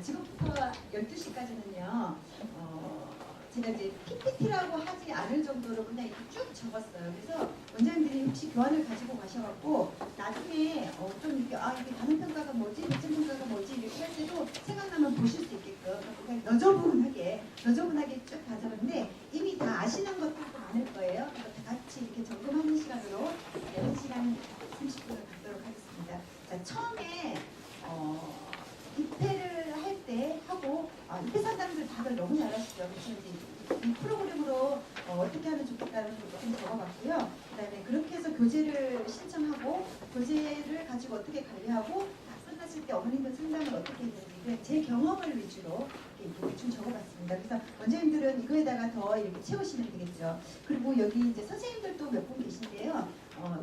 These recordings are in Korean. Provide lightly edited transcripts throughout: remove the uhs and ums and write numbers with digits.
지금부터 12시까지는요. 제가 이제 PPT라고 하지 않을 정도로 그냥 이렇게 쭉 적었어요. 그래서 원장님들이 혹시 교환을 가지고 가셔갖고 나중에 좀 이렇게 이게 단원 평가가 뭐지, 매점 평가가 뭐지 이렇게 할 때도 생각나면 보실 수 있게끔 그냥 너저분하게 쭉 가져갔는데 이미 다 아시는 것들도 많을 거예요. 그래서 다 같이 이렇게 점검하는 시간으로 1시간 30분을 갖도록 하겠습니다. 자, 처음에 입회를 할 때 하고 입회 상담들 다들 너무 잘하시죠. 그래서 이제 이 프로그램으로 어떻게 하면 좋겠다는 것도 좀 적어봤고요. 그다음에 그렇게 해서 교재를 신청하고 교재를 가지고 어떻게 관리하고 다 끝났을 때 어머님들 상담을 어떻게 했는지 제 경험을 위주로 이렇게 대충 적어봤습니다. 그래서 원장님들은 이거에다가 더 이렇게 채우시면 되겠죠. 그리고 여기 이제 선생님들도 몇 분 계신데요.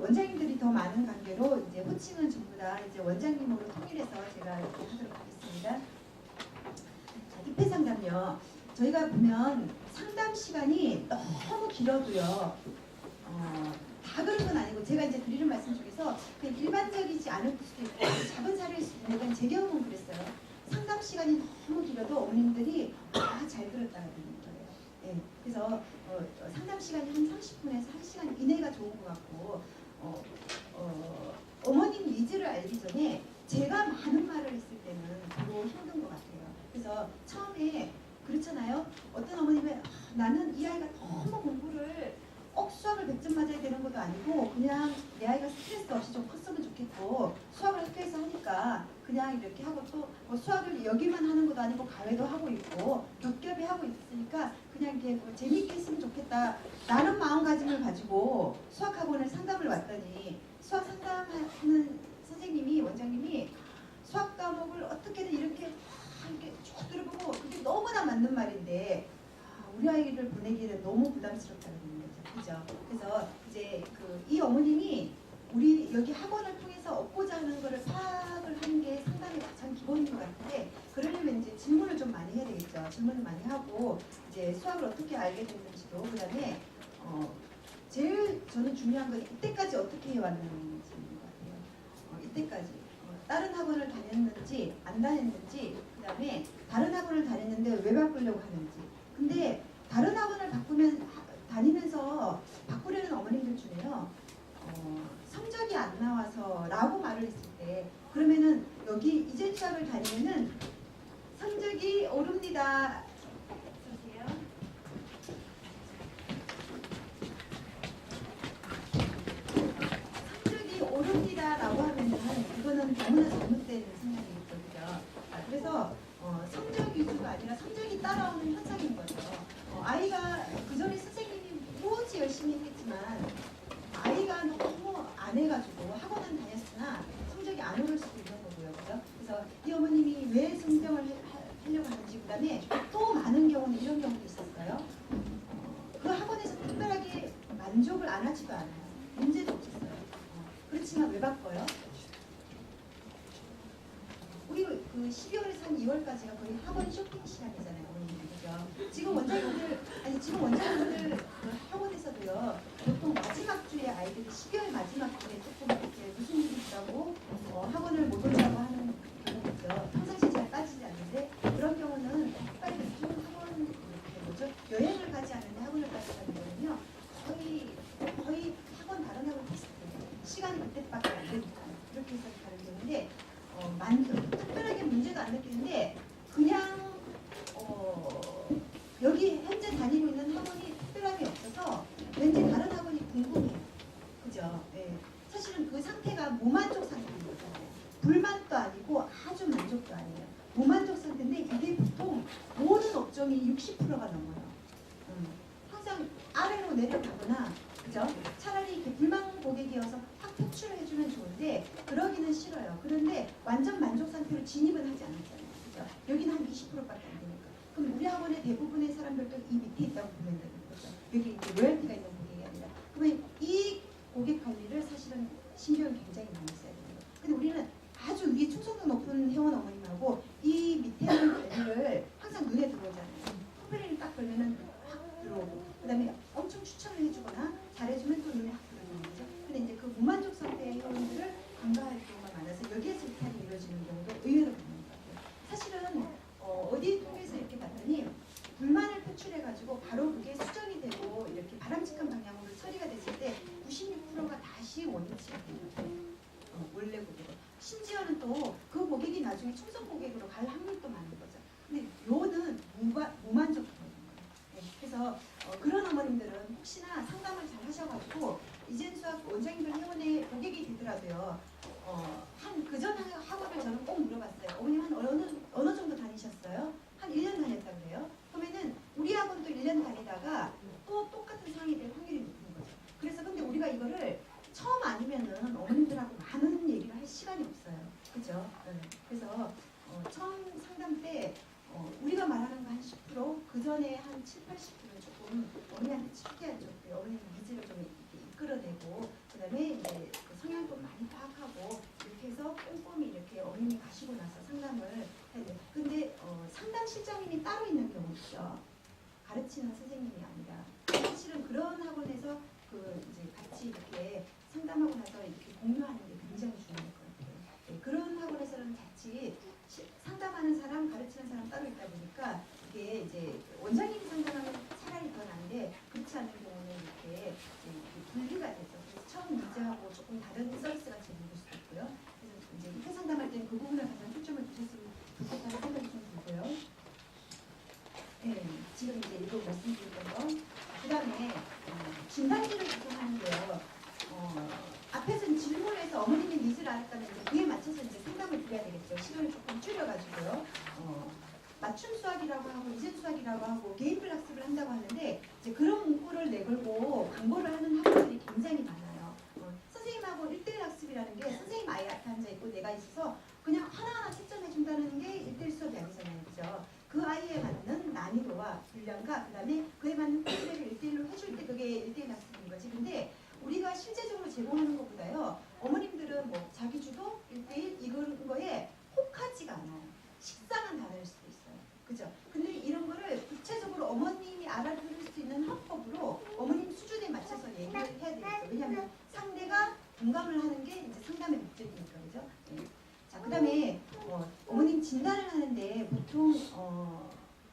원장님들이 더 많은 관계로 이제 호칭은 전부 다 이제 원장님으로 통일해서 제가 이렇게 하도록 하겠습니다. 자, 입회 상담요. 저희가 보면 상담 시간이 너무 길어도요. 다 그런 건 아니고 제가 이제 드리는 말씀 중에서 그냥 일반적이지 않을 수도 있고 작은 사례일 수도 있는데 제 경험은 그랬어요. 상담 시간이 너무 길어도 어머님들이 잘 들었다는 거예요. 네, 그래서 상담 시간이 한 30분에서 1시간 이내가 좋은 것 같고 어머님 니즈를 알기 전에 제가 많은 말을 했을 때는 더 힘든 것 같아요. 그래서 처음에 그렇잖아요. 어떤 어머님은 나는 이 아이가 너무 공부를 꼭 수학을 100점 맞아야 되는 것도 아니고 그냥 내 아이가 스트레스 없이 좀 컸으면 좋겠고 수학을 학교에서 하니까 그냥 이렇게 하고 또 수학을 여기만 하는 것도 아니고 가외도 하고 있고 겹겹이 하고 있으니까 그냥 이렇게 재미있게 했으면 좋겠다 라는 마음가짐을 가지고 수학학원을 상담을 왔더니 수학 상담하는 선생님이 원장님이 수학 과목을 어떻게든 이렇게 쭉 들어보고 그게 너무나 맞는 말인데 우리 아이를 보내기에는 너무 부담스럽다는 거죠. 그죠? 그래서 이제 이 어머님이 우리 여기 학원을 통해서 얻고자 하는 거를 파악을 하는 게 상당히 가장 기본인 것 같은데 그러려면 이제 질문을 좀 많이 해야 되겠죠. 질문을 많이 하고 이제 수학을 어떻게 알게 됐는지도 그다음에 제일 저는 중요한 건 이때까지 어떻게 해왔는지인 것 같아요. 이때까지 다른 학원을 다녔는지 안 다녔는지 그다음에 다른 학원을 다녔는데 왜 바꾸려고 하는지 근데 다른 학원을 다니면서 바꾸려는 어머님들 중에요. 성적이 안 나와서 라고 말을 했을 때 그러면은 여기 이전 수학을 다니면은 성적이 오릅니다. 보세요. 성적이 오릅니다 라고 하면은 이거는 너무나 잘못된 생각이겠죠. 그죠? 그래서 성적 위주가 아니라 성적이 따라오는 현상인 거죠. 아이가 그전에 선생님이 무지 열심히 했지만 아이가 너무 안 해가지고 학원은 다녔으나 성적이 안 오를 수도 있는 거고요. 그죠? 그래서 이 어머님이 왜 성장을 하려고 하는지 그 다음에 또 많은 경우는 이런 경우도 있었어요. 그 학원에서 특별하게 만족을 안 하지도 않아요. 문제도 없었어요. 그렇지만 왜 바꿔요? 우리 12월에서 한 2월까지가 거의 학원 쇼핑 시간이잖아요. 그죠? 지금 원장님들 학원에서도요. 보통 마지막 주에 아이들이 12월 마지막 주에 조금 이렇게 무슨 일이 있다고 학원을 못 온다고 하는 경우가 있죠. 평상시에 잘 빠지지 않는데 그런 경우는 빨리 요즘 학원 이렇게 뭐죠? 여행을 가지 않는데 학원을 가지 않는 거는요. 거의 학원 다른 학원 비슷해요. 시간이 그때밖에 안 되니까 이렇게 해서 가는 경우인데 특별하게 문제도 안 느끼는데 그냥 여기 현재 다니고 있는 학원이 특별함이 없어서 왠지 다른 학원이 궁금해요. 그죠? 네. 사실은 그 상태가 무만족 상태인 거잖아요. 불만도 아니고 아주 만족도 아니에요. 무만족 상태인데 이게 보통 모든 업종이 60%가 넘어요. 항상 아래로 내려가거나 그죠? 차라리 이렇게 불만 고객이어서 확 표출을 해주면 좋은데 그러기는 싫어요. 그런데 완전 만족 상태로 진입은 하지 않았잖아요. 그죠? 여기는 한 20%밖에 안 되니까. 그럼 우리 학원의 대부분의 사람들도 이 밑에 있다고 보면 되는 거죠. 여기 이제 로열티가 있는 고객이 아니라. 그러면 이 고객 관리를 사실은 신경을 굉장히 많이 써야 돼요. 근데 우리는 아주 위에 충성도 높은 회원 어머님하고 이 밑에 하는 관리를 항상 눈에 들어오잖아요. 컴플레인을 딱 걸면은 확 들어오고 그 다음에 엄청 추천을 해주거나 잘해주면 또 눈에 확 들어오는 거죠. 근데 이제 그 무만족 상태의 회원들을 간과할 경우가 많아서 여기에서 이탈이 이루어지는 경우도 의외로 많은 것 같아요. 사실은 해가지고 바로 그게 수정이 되고 이렇게 바람직한 방향으로 처리가 됐을 때 96%가 다시 원위치가 됩니다. 원래 고객으로. 심지어는 또 그 고객이 나중에 충성 고객으로 갈 확률도 많은 거죠. 근데 요는 무만족하거든요. 네, 그래서 그런 어머님들은 혹시나 상담을 잘 하셔가지고 이젠수학 원장님들 회원의 고객이 되더라도요. 한 그전 학원을 저는 꼭 물어봤어요. 어머님 한 어느 정도 다니셨어요? 한 1년 다녔다 그래요? 그러면은 우리 학원도 1년 다니다가 또 똑같은 상황이 될 확률이 높은 거죠. 그래서 근데 우리가 이거를 처음 아니면은 어머님들하고 많은 얘기를 할 시간이 없어요. 그죠? 네. 그래서 처음 상담 때 우리가 말하는 거 한 10%, 그 전에 한 7, 80%는 조금 어머니한테 쉽게 좀 어머님 니즈를 좀 이렇게 이끌어내고 그 다음에 이제 그 성향도 많이 파악하고 이렇게 해서 꼼꼼히 이렇게 어머님이 가시고 나서 상담을 해야 돼요. 근데 상담 실장님이 따로 있는 경우 있죠. 가르치는 선생님이 아니라 사실은 그런 학원에서 그 이제 같이 이렇게 상담하고 나서 이렇게 공유하는 게 굉장히 중요할 것 같아요. 네, 그런 학원에서는 같이 상담하는 사람, 가르치는 사람 따로 있다 보니까 이게 이제 원장님이 상담하면 차라리 더 나은데 그렇지 않은 경우는 이렇게 분리가 되죠. 그래서 처음 니즈하고 조금 다른 서비스가 제공될 수도 있고요. 그래서 이제 입회 상담할 때는 그 부분을 가장 초점을 두셨으면 좋겠다는 생각이 좀 들고요. 네, 지금 이제 일부 말씀드렸던 거. 그 다음에 진단지를 구성하는데요. 앞에서는 질문해서 어머님의 니즈를 알았다면 이제 그에 맞춰서 이제 상담을 드려야 되겠죠. 시간을 조금 줄여가지고요. 맞춤 수학이라고 하고 이전 수학이라고 하고 개인별 학습을 한다고 하는데 이제 그런 문구를 내걸고 광고를 하는 학원들이 굉장히 많아요. 선생님하고 1대1 학습이라는 게 선생님 아이 앞에 앉아 있고 내가 있어서 그냥 하나하나 채점해 준다는 게 1대1 수업이 아니잖아요. 그죠? 그 아이에 맞는 난이도와 분량과 그 다음에 그에 맞는 피드백을 1대1로 해줄 때 그게 1대1 학습인 거지. 근데 우리가 실제적으로 제공하는 것보다요. 어머님들은 뭐 자기주도 1대1 이런 거에 혹하지가 않아요. 식상한 단어일 수도 있어요. 그죠? 근데 이런 거를 구체적으로 어머님이 알아들을 수 있는 화법으로 어머님 수준에 맞춰서 얘기를 해야 되겠죠. 왜냐하면 상대가 공감을 하는 게 이제 상담의 목적이니까. 그죠? 네. 자, 그 다음에 어머님 진단을 하는데 보통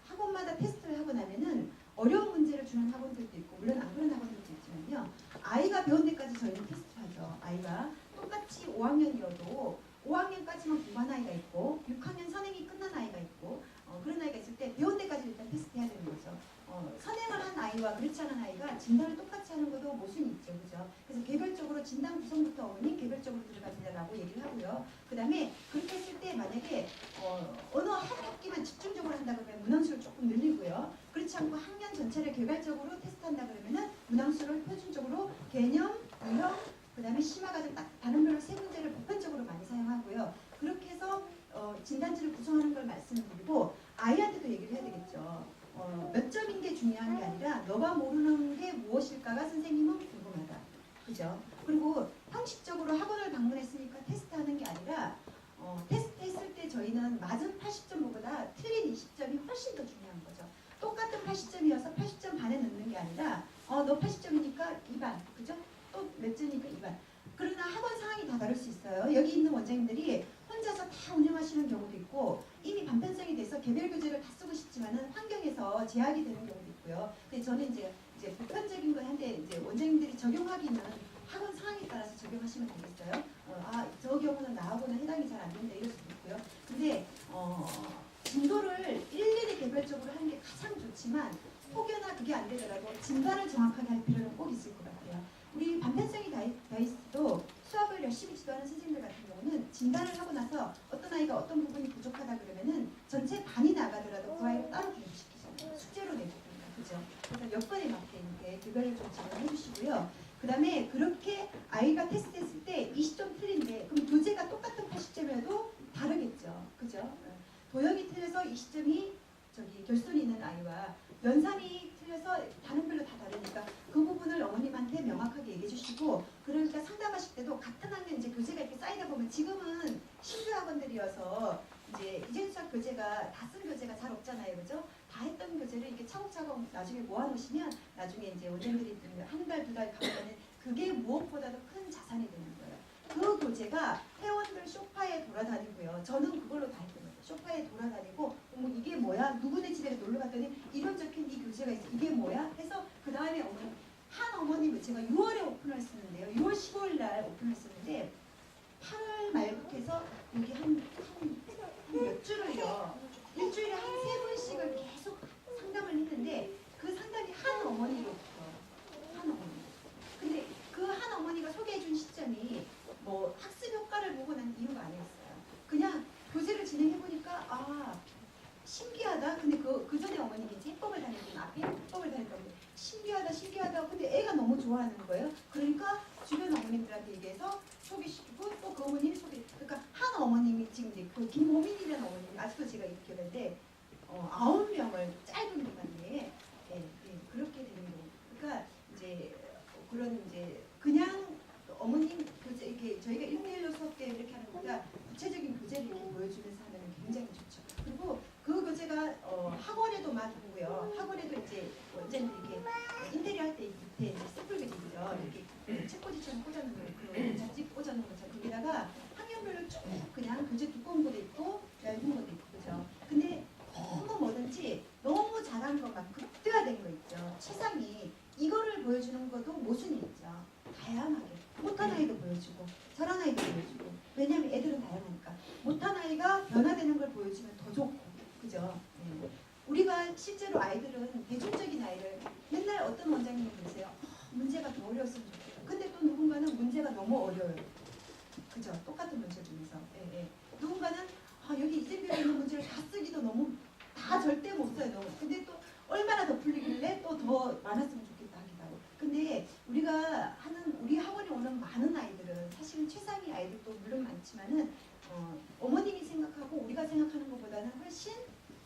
학원마다 테스트를 하고 나면은 어려운 문제를 주는 학원들도 있고 물론 안 그런 학원들도 있지만요. 아이가 배운 데까지 저희는 테스트를 하죠. 아이가 똑같이 5학년이어도 5학년까지만 공부한 아이가 있고 6학년 선행이 끝난 아이가 있고 그런 아이가 있을 때 배운 데까지 일단 테스트해야 되는 거죠. 선행을 한 아이와 그렇지 않은 아이가 진단을 똑같이 하는 것도 모순이 있죠. 그죠? 그래서 개별적으로 진단 구성부터 어머니 개별적으로 들어가자라고 얘기를 하고요. 그 다음에 그렇게 했을 때 만약에 어느 한 학기만 집중적으로 한다 그러면 문항수를 조금 늘리고요. 그렇지 않고 학년 전체를 개별적으로 테스트한다 그러면은 문항수를 표준적으로 개념, 유형, 그 다음에 심화 과정 딱 단원별로 세 문제를 보편적으로 많이 사용하고요. 그렇게 해서 진단지를 구성하는 걸 말씀드리고 아이한테도 얘기를 해야 되겠죠. 몇 점인 게 중요한 게 아니라 너가 모르는 게 무엇일까가 선생님은 궁금하다. 그죠? 그리고 형식적으로 학원을 방문했으니까 테스트하는 게 아니라 테스트했을 때 저희는 맞은 80점보다 틀린 20점이 훨씬 더 중요한 거죠. 똑같은 80점이어서 80점 반에 넣는 게 아니라 너 80점이니까 2반. 그죠? 또 몇 점이니까 2반. 그러나 학원 상황이 다 다를 수 있어요. 여기 있는 원장님들이 혼자서 다 운영하시는 경우도 있고 이미 반편성이 돼서 개별 교재를 다 쓰고 싶지만은 환경에서 제약이 되는 경우도 있고요. 근데 저는 이제 보편적인 거 한데 이제 원장님들이 적용하기는 학원 상황에 따라서 적용하시면 되겠어요. 저 경우는 나하고는 해당이 잘 안 된다 이럴 수도 있고요. 근데 진도를 일일이 개별적으로 하는 게 가장 좋지만 혹여나 그게 안 되더라도 진단을 정확하게 할 필요는 꼭 있을 것 같아요. 우리 반편성이 다이스도 수학을 열심히 지도하는 선생님들 같은 경우는 진단을 하고 나서 어떤 아이가 어떤 부분이 부족하다 그러면은 전체 반이 나가더라도 그 아이를 따로 교육시키잖아요. 숙제로 내주니까. 그죠? 그래서 여건에 맞게 이렇게 교배를 좀 진행해 주시고요. 그 다음에 그렇게 아이가 테스트했을 때 20점 틀린데 그럼 교재가 똑같은 80점이어도 다르겠죠. 그죠? 도형이 틀려서 20점이 결손이 있는 아이와 연산이 틀려서 단원별로 다 다르니까 그 부분을 어머님한테 명확하게 얘기해 주시고 그러니까 상담하실 때도 같은 학년 이제 교재가 이렇게 쌓이다 보면 지금은 신규 학원들이어서 이제 이젠수학 교재가 다 쓴 교재가 잘 없잖아요. 그죠? 다 했던 교재를 이렇게 차곡차곡 나중에 모아놓으시면 나중에 이제 원장들이 한 달, 두 달 가면은 그게 무엇보다도 큰 자산이 되는 거예요. 그 교재가 회원들 소파에 돌아다니고요. 저는 그걸로 다 했던 거예요. 소파에 돌아다니고 이게 뭐야? 누구네 집 집에 놀러 갔더니 이런 적힌 이 교재가 있어. 이게 뭐야? 해서 그 다음에 한 어머님을 제가 6월에 오픈을 했었는데요. 6월 15일 날 오픈을 했었는데 8월 말부터 해서 여기 한 몇 주를요. 일주일에 한 3번씩을 계속 상담을 했는데 그 상담이 한 어머니로부터 한 어머니. 근데 그 한 어머니가 소개해준 시점이 뭐 학습 효과를 보고 난 이유가 아니었어요. 그냥 교재를 진행해보니까 아 신기하다. 근데 그 전에 어머님이 이제 해법을 다녔던 앞에 해법을 다녔던 신기하다. 근데 애가 너무 좋아하는 거예요. 그러니까 주변 어머님들한테 얘기해서 소개시키고 또 그 어머님이 그러니까 한 어머님이 지금 이제 그 김호민이라는 어머님이 아직도 제가 기억하는데 9명을 짧은 기간 내에 그렇게 되는 거예요. 그러니까 이제 그런 이제 그냥 어머님 교재 이렇게 저희가 1대1로 수업 때 이렇게 하는 것보다 구체적인 교재를 이렇게 보여주면서 하면 굉장히 좋죠. 그리고 그 교재가 학원에도 맞고요. 학원에도 이제 원장님 이렇게 인테리어 할 때 밑에 이제 스플그리죠. 이렇게 책꽂이처럼 꽂아놓는 그 잡지 꽂아놓는 것처럼 거기다가 학년별로 쭉 그냥 교재 두꺼운 것도 있고 얇은 것도 있고 그죠. 근데 너무 뭐든지 너무 잘한 것만 극대화된 거 있죠. 최상위 이거를 보여주는 것도 모순이 있죠. 다양하게 못한 아이도 보여주고 잘한 아이도 보여주고 왜냐하면 애들은 다양하니까 못한 아이가 변화되는 걸 보여주면 더 좋고 그죠. 네. 우리가 실제로 아이들은 대중적인 아이를 맨날 어떤 원장님이 그러세요. 문제가 더 어려웠으면 좋겠다. 근데 또 누군가는 문제가 너무 어려워요. 그죠. 똑같은 문제 중에서 누군가는 여기 이재명에 있는 문제를 다 쓰기도 너무 다 절대 못 써요. 근데 또 얼마나 더 풀리길래 또 더 많았으면 좋겠다 하기도 하고. 근데 우리가 하는 우리 학원에 오는 많은 아이들은 사실은 최상위 아이들도 물론 많지만은 어머님이 생각하고 우리가 생각하는 것보다는 훨씬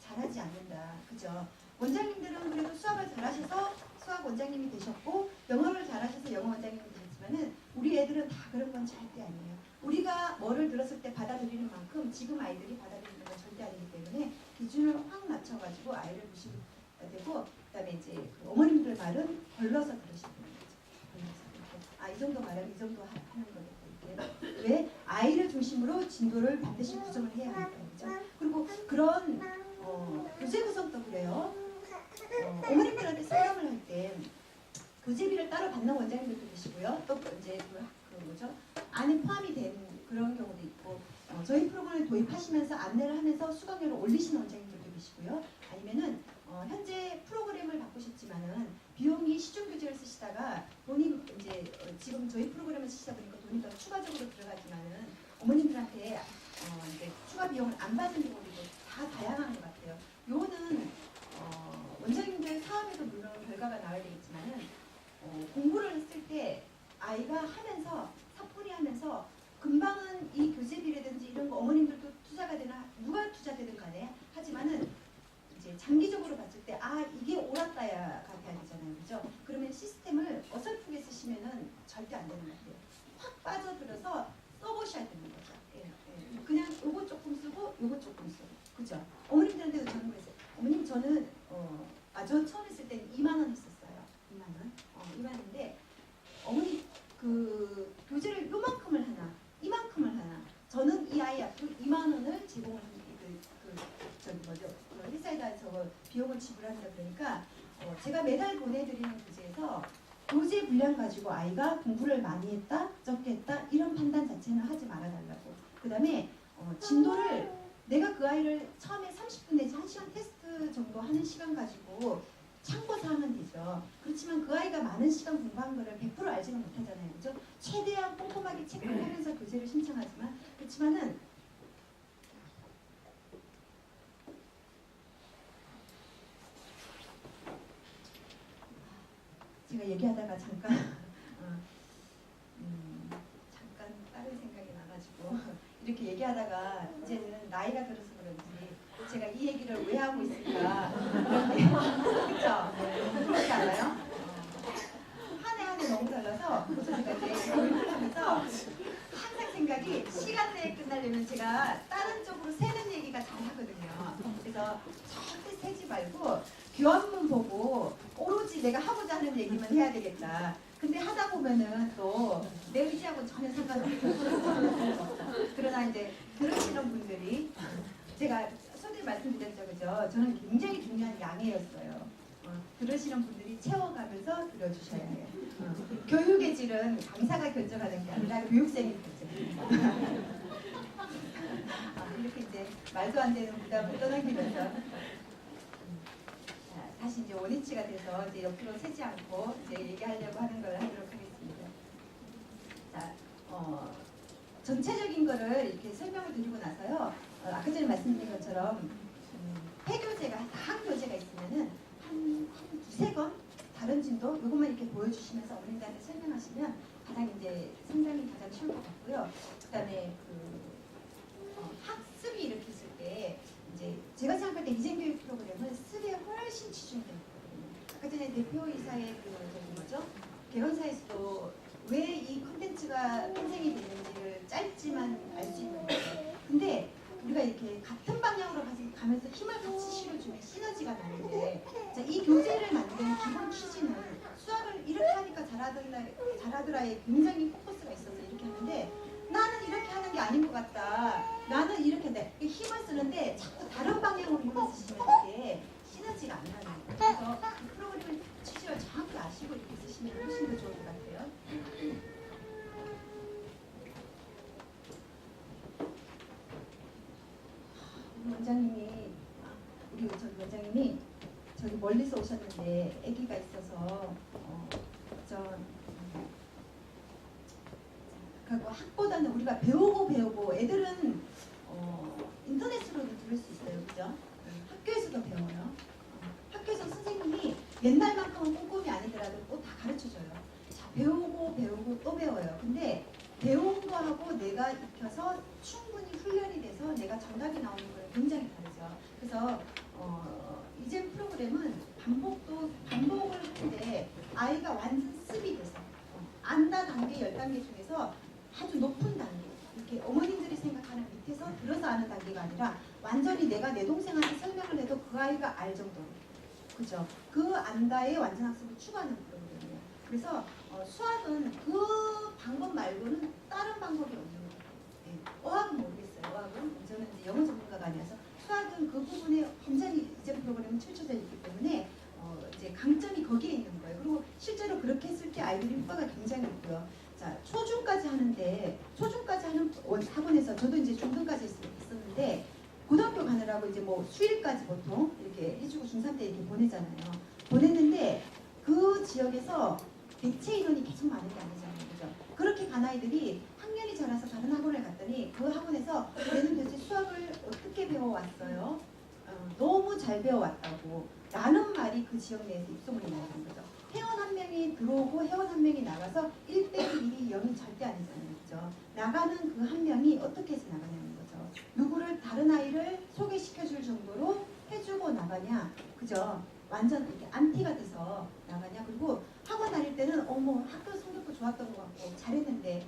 잘하지 않는다. 그죠? 원장님들은 그래도 수학을 잘하셔서 수학 원장님이 되셨고 영어를 잘하셔서 영어 원장님이 되셨지만은 우리 애들은 다 그런 건 절대 아니에요. 우리가 뭐를 들었을 때 받아들이는 만큼 지금 아이들이 받아들이는 건 절대 아니기 때문에 기준을 확 맞춰가지고 아이를 보시면 되고 그다음에 이제 그 어머님들 말은 걸러서 들으시는 거죠. 이 정도 말하면 이 정도 하는 거겠다. 왜? 아이를 중심으로 진도를 반드시 구성을 해야 하니까 그렇죠? 그리고 그런 교재 구성도 그래요. 어머님들한테 상담을 할 때 교재비를 따로 받는 원장님들도 계시고요. 또 이제 그 뭐죠? 안에 포함이 된 그런 경우도 있고 저희 프로그램을 도입하시면서 안내를 하면서 수강료를 올리시는 원장님들도 계시고요. 아니면은 현재 프로그램을 바꾸셨지만은 비용이 시중교재를 쓰시다가 돈이 이제 지금 저희 프로그램을 쓰시다 보니까 돈이 더 추가적으로 들어가지만은 어머님들한테 이제 추가 비용을 안 받는 경우도 다 다양한 것 같아요. 요거는 원장님들 사업에도 물론 결과가 나와야 되겠지만은 공부를 했을 때 아이가 하면서 사풀이 하면서 금방은 이 교재비라든지 이런 거 어머님들도 투자가 되나 누가 투자되든 간에 하지만은 이제 장기적으로 봤을 때 이게 옳았다야가 돼야 되잖아요. 그죠? 그러면 시스템을 어설프게 쓰시면은 절대 안 되는 것 같아요. 확 빠져들어서 써보셔야 되는 거죠. 그냥 요거 조금 쓰고 요거 조금 쓰고 그죠? 어머님들한테도 저는 그랬어요. 어머님 저는 저 처음 했을 때는 2만 원 했었어요. 2만 원. 2만 원인데 어머니 그 교재를 요만큼을 하나 이만큼을 하나 저는 이 아이 앞으로 2만 원을 제공을 합니다. 저기 뭐죠? 회사에다 저거 비용을 지불한다 그러니까 제가 매달 보내드리는 교재에서 교재 분량 가지고 아이가 공부를 많이 했다, 적게 했다 이런 판단 자체는 하지 말아달라고. 그 다음에 진도를 내가 그 아이를 처음에 30분 내지 1시간 테스트 정도 하는 시간 가지고 참고사항은 되죠. 그렇지만 그 아이가 많은 시간 공부한 거를 100% 알지는 못하잖아요. 그죠? 최대한 꼼꼼하게 체크를 하면서 교재를 신청하지만 그렇지만은 제가 얘기하다가 잠깐 다른 생각이 나가지고 이렇게 얘기하다가 이제는 나이가 들어서 그런지 제가 이 얘기를 왜 하고 있을까 그렇죠? 그렇지 않아요? 한 해 너무 달라서 제가 이제 교육을 하면서 항상 생각이 시간 내에 끝나려면 제가 다른 쪽으로 새는 얘기가 잘 하거든요. 그래서 절대 새지 말고 교환문 보고 오로지 내가 하고자 하는 얘기만 해야 되겠다. 근데 하다 보면은 또 내 의지하고는 전혀 상관없어요. 그러나 이제 들으시는 분들이 제가 전에 말씀드렸죠, 그죠? 저는 굉장히 중요한 양해였어요. 들으시는 분들이 채워가면서 들어주셔야 해요. 교육의 질은 강사가 결정하는 게 아니라 교육생이 결정해요. 이렇게 이제 말도 안 되는 부담을 떠넘기면서 다시 이제 원위치가 돼서 이제 옆으로 새지 않고 이제 얘기하려고 하는 걸 하도록 하겠습니다. 자, 전체적인 거를 이렇게 설명을 드리고 나서요. 아까 전에 말씀드린 것처럼 폐교재가 한 교재가 있으면은 한 두세 권 다른 진도 이것만 이렇게 보여주시면서 어머님들한테 설명하시면 가장 이제 상담이 가장 쉬울 것 같고요. 그다음에 학습이 이렇게 있을 때 이제 제가 생각할 때 이젠교육 프로그램은 습에 훨씬 치중되어 있거든요. 아까 전에 대표이사의 뭐죠? 개헌사에서도 왜 이 콘텐츠가 탄생이 됐는지를 짧지만 알 수 있는 거예요. 근데 우리가 이렇게 같은 방향으로 가면서 힘을 같이 실어주면 시너지가 나는데, 자, 이 교재를 만드는 기본 취지는 수학을 이렇게 하니까 잘하더라에 굉장히 포커스가 있어서 이렇게 하는데, 나는 이렇게 하는 게 아닌 것 같다. 나는 이렇게 힘을 쓰는데 자꾸 다른 방향으로 힘을 쓰시면 이게 시너지가 안 나는 거예요. 그래서 이 프로그램을 취지를 정확히 아시고 이렇게 쓰시면 훨씬 더 좋을 것 같아요. 우리 원장님이 저기 멀리서 오셨는데 아기가 있어서 그리고 학보다는 우리가 배우고 애들은 인터넷으로도 들을 수 있어요, 그죠? 학교에서도 배워요. 학교에서 선생님이 옛날만큼은 꼼꼼히 아니더라도 또 다 가르쳐줘요. 자, 배우고 또 배워요. 근데 배운 거하고 내가 익혀서 충분히 훈련이 돼서 내가 정답이 나오는 거는 굉장히 다르죠. 그래서 이젠 프로그램은 반복을 하는데 아이가 완전 습이 돼서 안다 단계 10단계 중에서 아주 높은 단계, 이렇게 어머님들이 생각하는 밑에서 들어서 아는 단계가 아니라 완전히 내가 내 동생한테 설명을 해도 그 아이가 알 정도로, 그죠? 그 안다의 완전 학습을 추구하는 프로그램이에요. 그래서 수학은 그 방법 말고는 다른 방법이 없는 거예요. 네. 어학은 모르겠어요. 어학은 저는 이제 영어 전문가가 아니라서 수학은 그 부분에 완전히 이전 프로그램은 치우쳐져 있기 때문에 이제 강점이 거기에 있는 거예요. 그리고 실제로 그렇게 했을 때 아이들이 효과가 굉장히 있고요. 자, 초중까지 하는데 초중까지 하는 학원에서 저도 이제 중등까지 있었는데 고등학교 가느라고 이제 뭐 수일까지 보통 이렇게 해주고 중3 때 이렇게 보내잖아요. 보냈는데 그 지역에서 대체 인원이 계속 많은 게 아니잖아요, 그죠? 그렇게 간 아이들이 학년이 자라서 다른 학원을 갔더니 그 학원에서 얘는 도대체 수학을 어떻게 배워왔어요? 너무 잘 배워왔다고 라는 말이 그 지역 내에서 입소문이 나는 거죠. 회원 한 명이 들어오고 회원 한 명이 나가서 1대 1이 0이 절대 아니잖아요, 그죠? 나가는 그 한 명이 어떻게 해서 나가냐는 거죠. 누구를 다른 아이를 소개시켜줄 정도로 해주고 나가냐, 그죠? 완전 이렇게 안티가 돼서 나가냐. 그리고 학원 다닐 때는 학교 성적도 좋았던 것 같고 잘했는데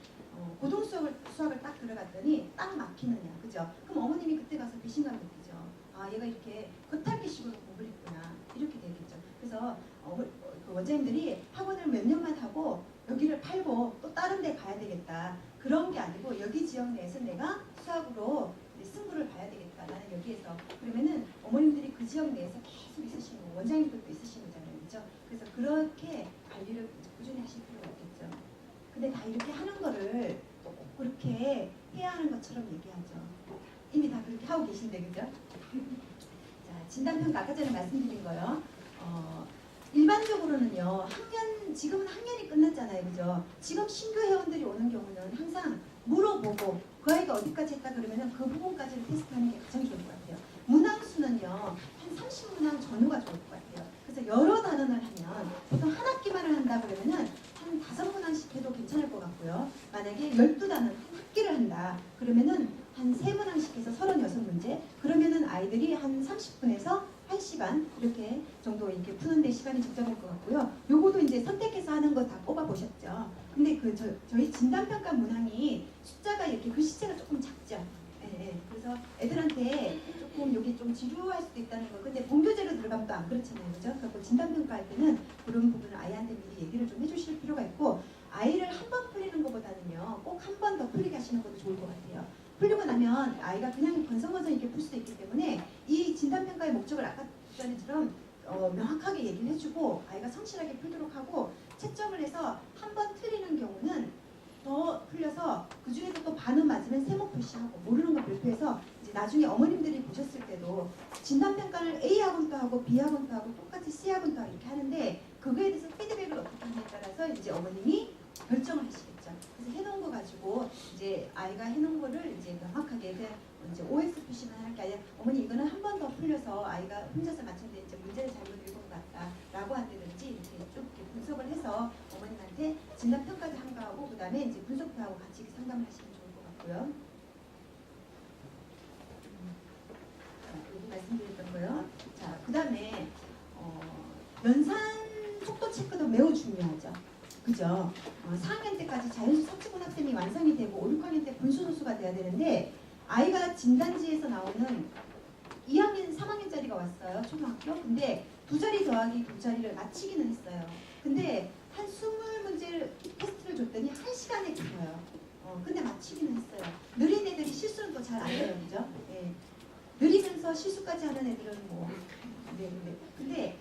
고등 수학을 딱 들어갔더니 딱 막히느냐, 그죠? 그럼 어머님이 그때 가서 배신감 느끼죠. 아, 얘가 이렇게 겉핥기식으로 공부를 했구나, 이렇게 되겠죠. 그래서 그 원장님들이 학원을 몇 년만 하고 여기를 팔고 또 다른 데 가야 되겠다, 그런 게 아니고 여기 지역 내에서 내가 수학으로 승부를 봐야 되겠다, 나는 여기에서. 그러면은 어머님들이 그 지역 내에서 계속 있으시는 거, 원장님들도 있으시는 거잖아요, 그죠? 그래서 그렇게 관리를 꾸준히 하실 필요가 있겠죠. 근데 다 이렇게 하는 거를 꼭 그렇게 해야 하는 것처럼 얘기하죠. 이미 다 그렇게 하고 계신데, 그죠? 자, 진단평가 아까 전에 말씀드린 거요. 일반적으로는요, 지금은 학년이 끝났잖아요, 그죠? 지금 신규 회원들이 오는 경우는 항상 물어보고 그 아이가 어디까지 했다 그러면은 그 부분까지를 테스트하는 게 가장 좋을 것 같아요. 문항수는요, 한 30문항 전후가 좋을 것 같아요. 그래서 여러 단원을 하면 보통 한 학기만을 한다 그러면은 한 5문항씩 해도 괜찮을 것 같고요. 만약에 12단원 한 학기를 한다 그러면은 한 3문항씩 해서 36문제, 그러면은 아이들이 한 30분에서 1시간 이렇게 정도 이렇게 푸는데 시간이 적정할 것 같고요. 요거도 이제 선택해서 하는 거 다 뽑아보셨죠? 근데 저희 진단평가 문항이 숫자가 이렇게 글씨체가 조금 작죠? 네, 그래서 애들한테 조금 여기 좀 지루할 수도 있다는 거. 근데 본교재로 들어가면 또 안 그렇잖아요, 그죠? 그래서 진단평가 할 때는 그런 부분을 아이한테 미리 얘기를 좀 해주실 필요가 있고, 아이를 한 번 풀리는 것보다는요, 꼭 한 번 더 풀리게 하시는 것도 좋을 것 같아요. 풀리고 나면 아이가 그냥 건성건성 이렇게 풀 수도 있기 때문에 이 목적을 아까 전에처럼 명확하게 얘기를 해주고 아이가 성실하게 풀도록 하고 채점을 해서 한 번 틀리는 경우는 더 풀려서 그 중에서 또 반은 맞으면 세목 표시하고 모르는 거 발표해서 이제 나중에 어머님들이 보셨을 때도 진단평가를 A 학원도 하고 B 학원도 하고 똑같이 C 학원도 하고 이렇게 하는데 그거에 대해서 피드백을 어떻게 하냐에 따라서 이제 어머님이 결정을 하시겠죠. 그래서 해놓은 거 가지고 이제 아이가 해놓은 거를 이제 명확하게 그냥 이제 OX 표시만 할 게 아니라 어머니 이거는 한 번 더 풀려서 아이가 혼자서 맞췄는데 이제 문제를 잘못 읽은 것 같다라고 한다든지 이렇게 좀 이렇게 분석을 해서 어머님한테 진단 평가도 한거하고 그 다음에 이제 분석표하고 같이 상담을 하시면 좋을 것 같고요. 여기 말씀드렸던 거요. 자, 그 다음에 연산 속도 체크도 매우 중요하죠. 그죠? 4학년 때까지 자연수 섭취군 학생이 완성이 되고 5, 6학년 때 분수소수가 돼야 되는데 아이가 진단지에서 나오는 2학년, 3학년짜리가 왔어요. 초등학교. 근데 2자리 더하기 2자리를 맞히기는 했어요. 근데 한 20문제를 테스트를 줬더니 1시간에 풀어요. 근데 맞히기는 했어요. 느린 애들이 실수는 또 잘 안 해요. 그죠? 네. 느리면서 실수까지 하는 애들은 뭐. 네.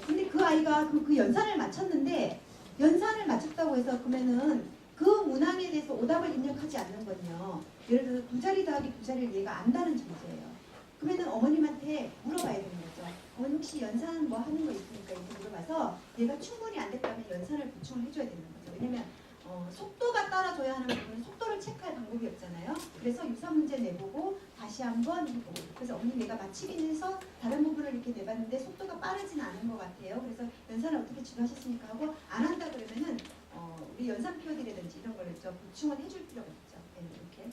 근데 그 아이가 그 연산을 맞췄는데 연산을 맞췄다고 해서 그러면은 그 문항에 대해서 오답을 입력하지 않는 건요. 예를 들어서 2자리 더하기 2자리를 얘가 안다는 문제예요. 그러면은 어머님한테 물어봐야 되는 거죠. 어머님 혹시 연산 뭐 하는 거 있습니까? 이렇게 물어봐서 얘가 충분히 안 됐다면 연산을 보충을 해줘야 되는 거죠. 왜냐면 속도가 따라줘야 하는 부분은 속도를 체크할 방법이 없잖아요. 그래서 유사 문제 내보고 다시 한번 해보고 그래서 어머님 얘가 맞히긴 해서 다른 부분을 이렇게 내봤는데 속도가 빠르지는 않은 것 같아요. 그래서 연산을 어떻게 지도하셨습니까? 하고 안 한다 그러면은 우리 연산 표어들이라든지 이런 거를 좀 보충을 해줄 필요가 있죠. 네, 이렇게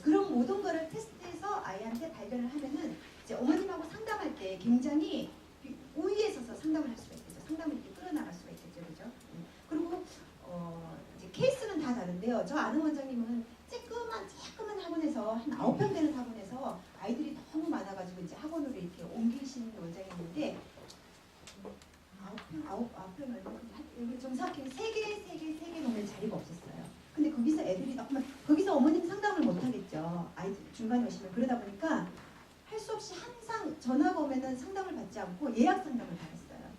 그런 모든 거를 테스트해서 아이한테 발견을 하면은 이제 어머님하고 상담할 때 굉장히 우위에 서서 상담을 할 수가 있겠죠. 상담을 이렇게 끌어나갈 수가 있겠죠, 그죠? 그리고 이제 케이스는 다 다른데요. 저 아는 원장님은 쬐끄만 학원에서 한 9편 되는 학원에서 아이들이 너무 많아가지고 이제 학원으로 이렇게 옮기시는 원장님인데 9편 여기 정사학교에 3개 놓으면 자리가 없었어요. 근데 거기서 애들이 너무 거기서 어머님 상담을 못 하겠죠. 아이들 중간에 오시면 그러다 보니까 할 수 없이 항상 전화가 오면은 상담을 받지 않고 예약 상담을 받았어요.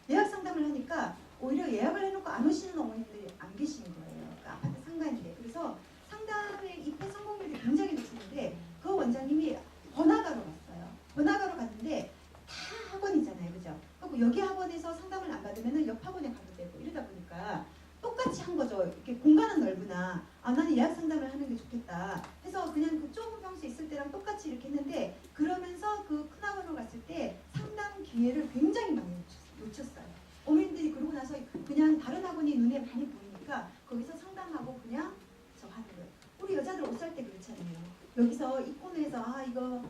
예약 상담을 하니까 오히려 예약을 해놓고 안 오시는 어머님들이 안 계시는 거예요. 그 아파트 상가인데. 그래서 상담의 입회 성공률이 굉장히 높은데 그 원장님이 번화가로 갔어요. 번화가로 갔는데 다 학원이잖아요. 그죠? 그리고 여기 학원에서 상담을 안 받으면 옆 학원에 가도 되고 이러다 보니까 똑같이 한 거죠. 이렇게 공간은 넓으나 나는 예약 상담을 하는 게 좋겠다 해서 그냥 그 좁은 평수에 있을 때랑 똑같이 이렇게 했는데 그러면서 그 큰 학원으로 갔을 때 상담 기회를 굉장히 많이 놓쳤어요. 어머님들이 그러고 나서 그냥 다른 학원이 눈에 많이 보이니까 거기서 상담하고 그냥 저 하는 거예요. 우리 여자들 옷 살 때 그렇잖아요. 여기서 이 코너에서 이거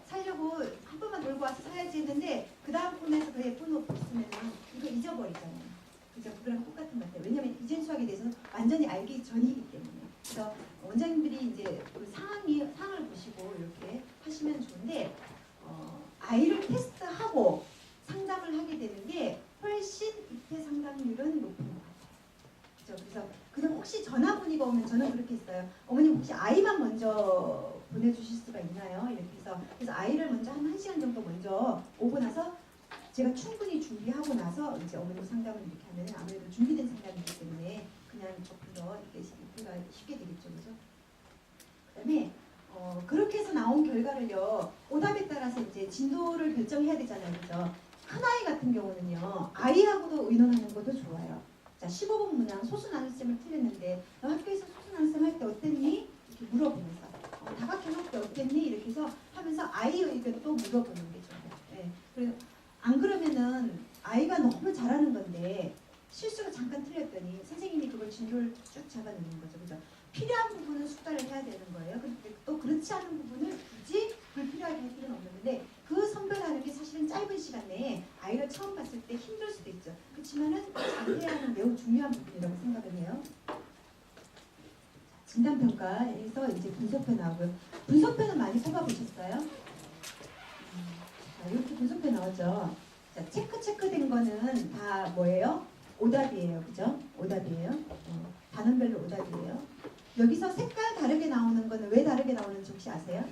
살려고 한 번만 놀고 와서 사야지 했는데 그 다음 코너에서 더 예쁜 옷 있으면 이거 잊어버리잖아요. 그죠? 그거랑 똑같은 것 같아요. 왜냐면 이젠 수학에 대해서 완전히 알기 전이기 때문에. 그래서 원장님들이 이제 그 상황을 보시고 이렇게 하시면 좋은데 아이를 테스트하고 상담을 하게 되는 게 훨씬 입회 상담률은 높은 것 같아요. 그죠? 그래서 그냥 혹시 전화문의가 오면 저는 그렇게 했어요. 어머님 혹시 아이만 먼저 보내주실 수가 있나요? 이렇게 해서 그래서 아이를 먼저 한 1시간 정도 먼저 오고 나서 제가 충분히 준비하고 나서 이제 어머님 상담을 이렇게 하면 아무래도 준비된 상담이기 때문에 그냥 조금 더 이렇게 입회가 쉽게 되겠죠, 그죠? 그다음에 그렇게 해서 나온 결과를요 오답에 따라서 이제 진도를 결정해야 되잖아요, 그죠? 큰 아이 같은 경우는요 아이하고도 의논하는 것도 좋아요. 자, 15번 문항 소수 나눗셈을 틀렸는데 너 학교에서 소수 나눗셈 할 때 어땠니? 이렇게 물어보면서 다각형 할 때 어땠니? 이렇게 해서 하면서 아이 의견도 물어보는 게 좋아요. 네. 그래서 안 그러면은 아이가 너무 잘하는 건데 실수로 잠깐 틀렸더니 선생님이 그걸 진도를 쭉 잡아내는 거죠. 그죠? 필요한 부분은 숙달을 해야 되는 거예요. 근데 또 그렇지 않은 부분을 굳이 불필요하게 할 필요는 없는데 그 선별하는 게 사실은 짧은 시간 내에 아이를 처음 봤을 때 힘들 수도 있죠. 그렇지만은 잘해야 하는 매우 중요한 부분이라고 생각을 해요. 진단평가에서 이제 분석표 나오고요. 분석표는 많이 뽑아보셨어요? 이렇게 분석표 나오죠. 자, 체크된 거는 다 뭐예요? 오답이에요. 그죠? 오답이에요. 단원별로 오답이에요. 여기서 색깔 다르게 나오는 거는 왜 다르게 나오는지 혹시 아세요?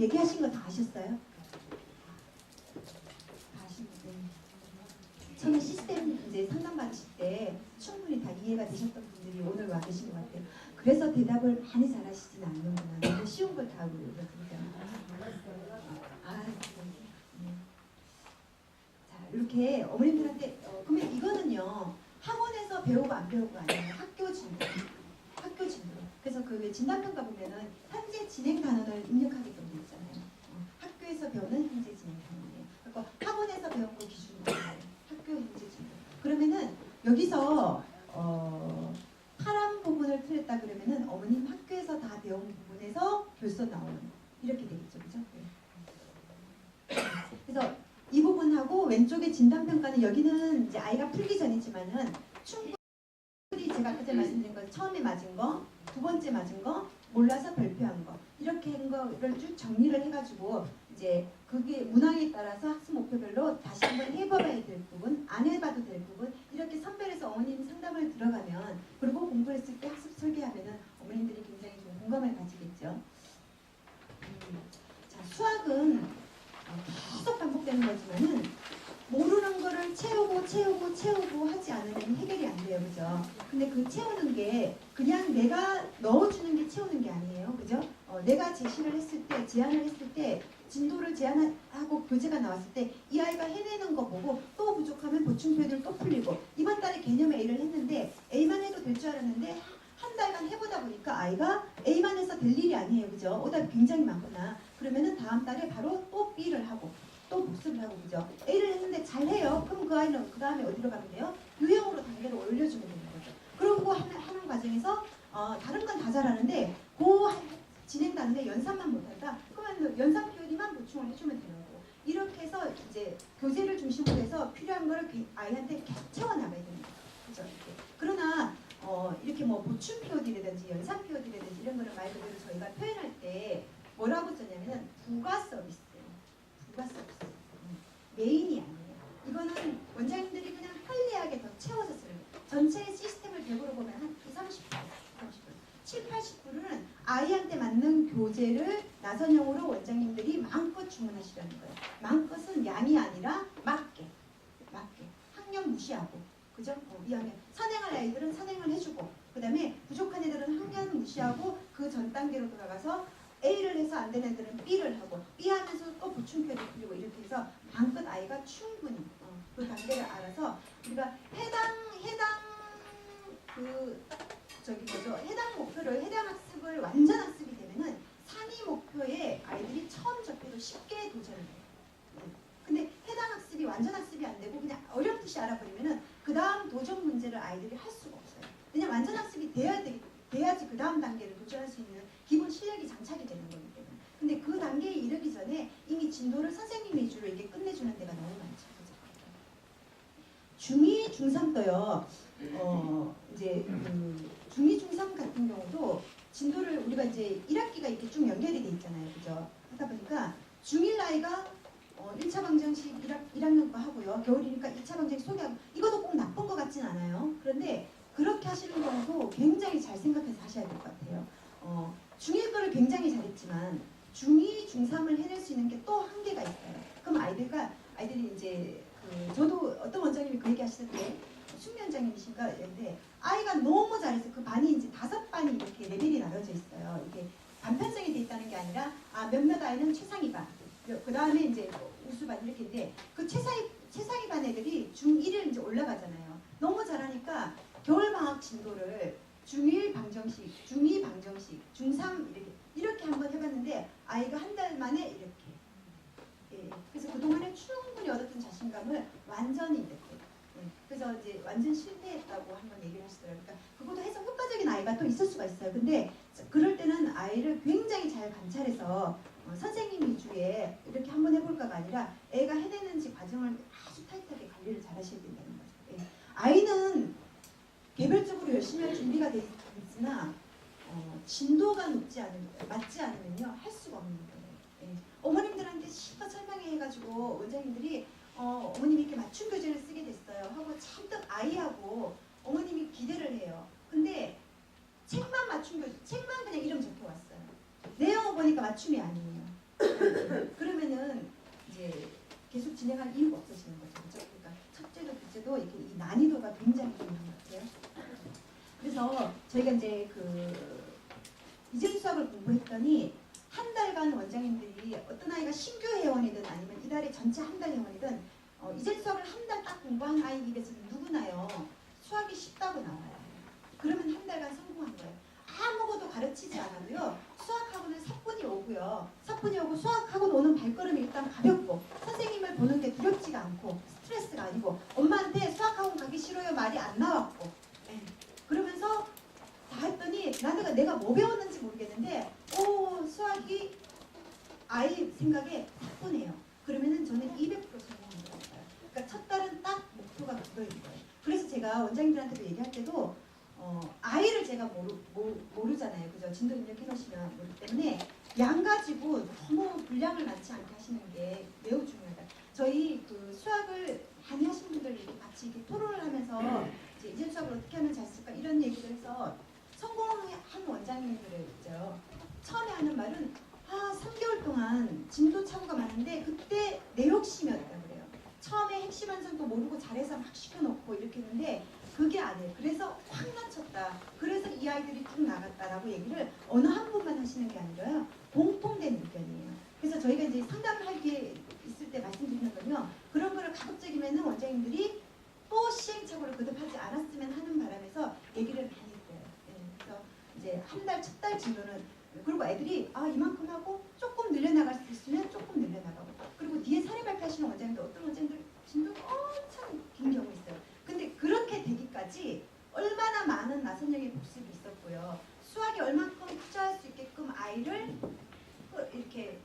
지금 얘기하신 거 다 아셨어요? 다 아시고, 처음에 시스템 이제 상담 받으실 때 충분히 다 이해가 되셨던 분들이 오늘 와 계신 것 같아요. 그래서 대답을 많이 잘하시지는 않는구나. 너무 쉬운 걸 다 하고 그러니까. 자, 이렇게 어머님들한테 그러면 이거는요 학원에서 배우고 안 배우고가 아니에요. 학교 진도. 학교 진도. 그래서 그 진단평가 보면은 현재 진행 단원을 입력하게끔 되어 있잖아요. 학교에서 배우는 현재 진행 단원이에요. 그러니까 학원에서 배운 거 기준으로 학교 현재 진도. 그러면은 여기서 파란 부분을 틀렸다 그러면은 어머님 학교에서 다 배운 부분에서 결서 나오는 이렇게 되겠죠, 그죠? 네. 그래서 이 부분하고 왼쪽의 진단평가는 여기는 이제 아이가 풀기 전이지만은 충분히 제가 그때 말씀드린 거 처음에 맞은 거, 두 번째 맞은 거, 몰라서 발표한 거 이렇게 한 거를 쭉 정리를 해가지고 이제 그게 문항에 따라서 학습 목표별로 다시 한번 해봐야 될 부분, 안 해봐도 될 부분 이렇게 선별해서 어머님 상담을 들어가면 그리고 공부했을 때 학습 설계하면은 어머님들이 굉장히 좀 공감을 가지겠죠. 자, 수학은 계속 반복되는 거지만은 모르는 거를 채우고 하지 않으면 해결이 안 돼요, 그죠? 근데 그 채우는 게 그냥 내가 넣어주는 게 채우는 게 아니에요, 그죠? 내가 제시를 했을 때, 제안을 했을 때, 진도를 제안하고 교재가 나왔을 때 이 아이가 해내는 거 보고 또 부족하면 보충 표현을 또 풀리고 이번 달에 개념 A를 했는데 A만 해도 될 줄 알았는데 한 달간 해보다 보니까 아이가 A만 해서 될 일이 아니에요, 그죠? 오답이 굉장히 많구나. 그러면은 다음 달에 바로 또 B를 하고 또 복습을 하고, 그죠? A를 했는데 잘해요. 그럼 그 아이는 그 다음에 어디로 가면 돼요? 유형으로 단계를 올려주면 되는 거죠. 그러고 하는 과정에서 다른 건 다 잘하는데 그 진행하는데 연산만 못한다. 그러면 연산 표현이만 보충을 해주면 되는 거고 이렇게 해서 이제 교재를 중심으로 해서 필요한 거를 아이한테 계속 채워나가야 됩니다. 그죠? 이렇게. 그러나 이렇게 뭐 보충 표현이라든지 연산 표현이라든지 이런 거를 말 그대로 저희가 표현할 때 뭐라고 썼냐면은 부가 서비스예요. 부가 서비스. 메인이 아니에요. 이거는 원장님들이 그냥 편리하게 더 채워서 쓰는 거예요. 전체의 시스템을 100으로 보면 한 30%, 7, 80%는 아이한테 맞는 교재를 나선형으로 원장님들이 마음껏 주문하시라는 거예요. 마음껏은 양이 아니라 맞게. 학년 무시하고. 그죠? 2학년. 선행할 아이들은 선행을 해주고 그 다음에 부족한 애들은 학년 무시하고 그 전 단계로 돌아가서 A를 해서 안 되는 애들은 B를 하고 B 하면서 또 보충표를 풀리고 이렇게 해서 마음껏 아이가 충분히 그 단계를 알아서 우리가 해당 목표를 해당 학습을 완전 학습이 되면은 상위 목표에 아이들이 처음 접해도 쉽게 도전을 해요. 근데 해당 학습이 완전 학습이 안 되고 그냥 어렴풋이 알아버리면은 그 다음 도전 문제를 아이들이 할 수가 없어요. 그냥 완전 학습이 돼야지 그 다음 단계를 도전할 수 있는 기본 실력이 장착이 되는 거기 때문에. 근데 그 단계에 이르기 전에 이미 진도를 선생님 위주로 이렇게 끝내주는 데가 너무 많죠. 중2, 중3 도요. 이제 중2, 중3 같은 경우도 진도를 우리가 이제 1학기가 이렇게 쭉 연결이 돼 있잖아요. 그죠? 하다 보니까 중1 아이가 1차 방정식 1학년 거 하고요. 겨울이니까 2차 방정식 소개하고 이것도 꼭 나쁜 것 같진 않아요. 그런데 그렇게 하시는 경우도 굉장히 잘 생각해서 하셔야 될 것 같아요. 중1 거를 굉장히 잘했지만 중2, 중3을 해낼 수 있는 게 또 한계가 있어요. 그럼 아이들이 이제 저도 어떤 원장님이 그 얘기 하시던데 숙련장님이신가 근데 아이가 너무 잘해서 그 반이 이제 5반이 이렇게 레벨이 나눠져 있어요. 이게 반편성이 돼 있다는 게 아니라 몇몇 아이는 최상위 반, 그 다음에 이제 우수반 이렇게인데 그 최상위 반 애들이 중1을 이제 올라가잖아요. 너무 잘하니까 겨울방학 진도를 중1 방정식, 중2 방정식, 중3 이렇게 한번 해봤는데 아이가 한 달 만에 이렇게. 그래서 그동안에 충분히 얻었던 자신감을 완전히 이렇게. 그래서 이제 완전 실패했다고 한번 얘기를 하시더라고요. 그러니까 그것도 해서 효과적인 아이가 또 있을 수가 있어요. 근데 그럴 때는 아이를 굉장히 잘 관찰해서 선생님 위주에 이렇게 한번 해볼까가 아니라 애가 해내는지 과정을 아주 타이트하게 관리를 잘 하셔야 된다는 거죠. 아이는 개별적으로 열심히 할 준비가 돼 있으나 진도가 맞지 않으면요 할 수가 없는 거예요. 어머님들한테 실컷 설명해가지고 원장님들이 어머님이 이렇게 맞춤 교재를 쓰게 됐어요 하고 잔뜩 아이하고 어머님이 기대를 해요. 근데 책만 맞춤 교재, 책만 그냥 이름 적혀왔어요. 내용을 보니까 맞춤이 아니에요. 저희가 이제 그 이재수 수학을 공부했더니 한 달간 원장님들이 어떤 아이가 신규 회원이든 아니면 이달에 전체 한 달 회원이든 이재수 수학을 한 달 딱 공부한 아이 입에서는 누구나요 수학이 쉽다고 나와요. 그러면 한 달간 성공한 거예요. 아무것도 가르치지 않아도요. 수학학원은 사뿐히 오고요. 사뿐히 오고 수학학원 오는 발걸음이 일단 가볍고 선생님을 보는 게 두렵지가 않고 스트레스가 아니고 엄마한테 수학학원 가기 싫어요 말이 안 나왔고 네. 그러면서 다 했더니 나는 내가 뭐 배웠는지 모르겠는데 수학이 아이 생각에 사뿐해요. 그러면은 저는 200% 성공한 거예요. 그러니까 첫 달은 딱 목표가 그거인 거예요. 그래서 제가 원장님들한테도 얘기할 때도 아이를 제가 모르잖아요. 그죠? 진도 입력 해놓으시면 모르기 때문에 양 가지고 너무 분량을 많지 않게 하시는 게 매우 중요하다. 저희 그 수학을 많이 하신 분들 같이 이렇게 토론을 하면서 이제 수학을 어떻게 하면 잘 쓸까 이런 얘기를 해서 성공한 원장님들을 있죠. 처음에 하는 말은 3개월 동안 진도 착오가 많은데 그때 내 욕심이었다고 그래요. 처음에 핵심 완성도 모르고 잘해서 막 시켜놓고 이렇게 했는데 그게 아니에요. 그래서 확 낮췄다. 그래서 이 아이들이 쭉 나갔다라고 얘기를 어느 한 분만 하시는 게 아니라요. 공통된 의견이에요. 그래서 저희가 이제 상담을 할 게 있을 때 말씀드리는 건요. 그런 거를 가급적이면은 원장님들이 또 시행착오를 거듭하지 않았으면 하는 바람에서 얘기를 많이 했어요. 그래서 이제 한 달, 첫 달 진도는 그리고 애들이 이만큼 하고 조금 늘려나갈 수 있으면 조금 늘려나가고 그리고 뒤에 사례 발표하시는 원장님들 어떤 원장님들 진도가 엄청 긴 경우 있어요. 근데 그렇게 되기까지 얼마나 많은 나선형의 복습이 있었고요. 수학에 얼만큼 투자할 수 있게끔 아이를 이렇게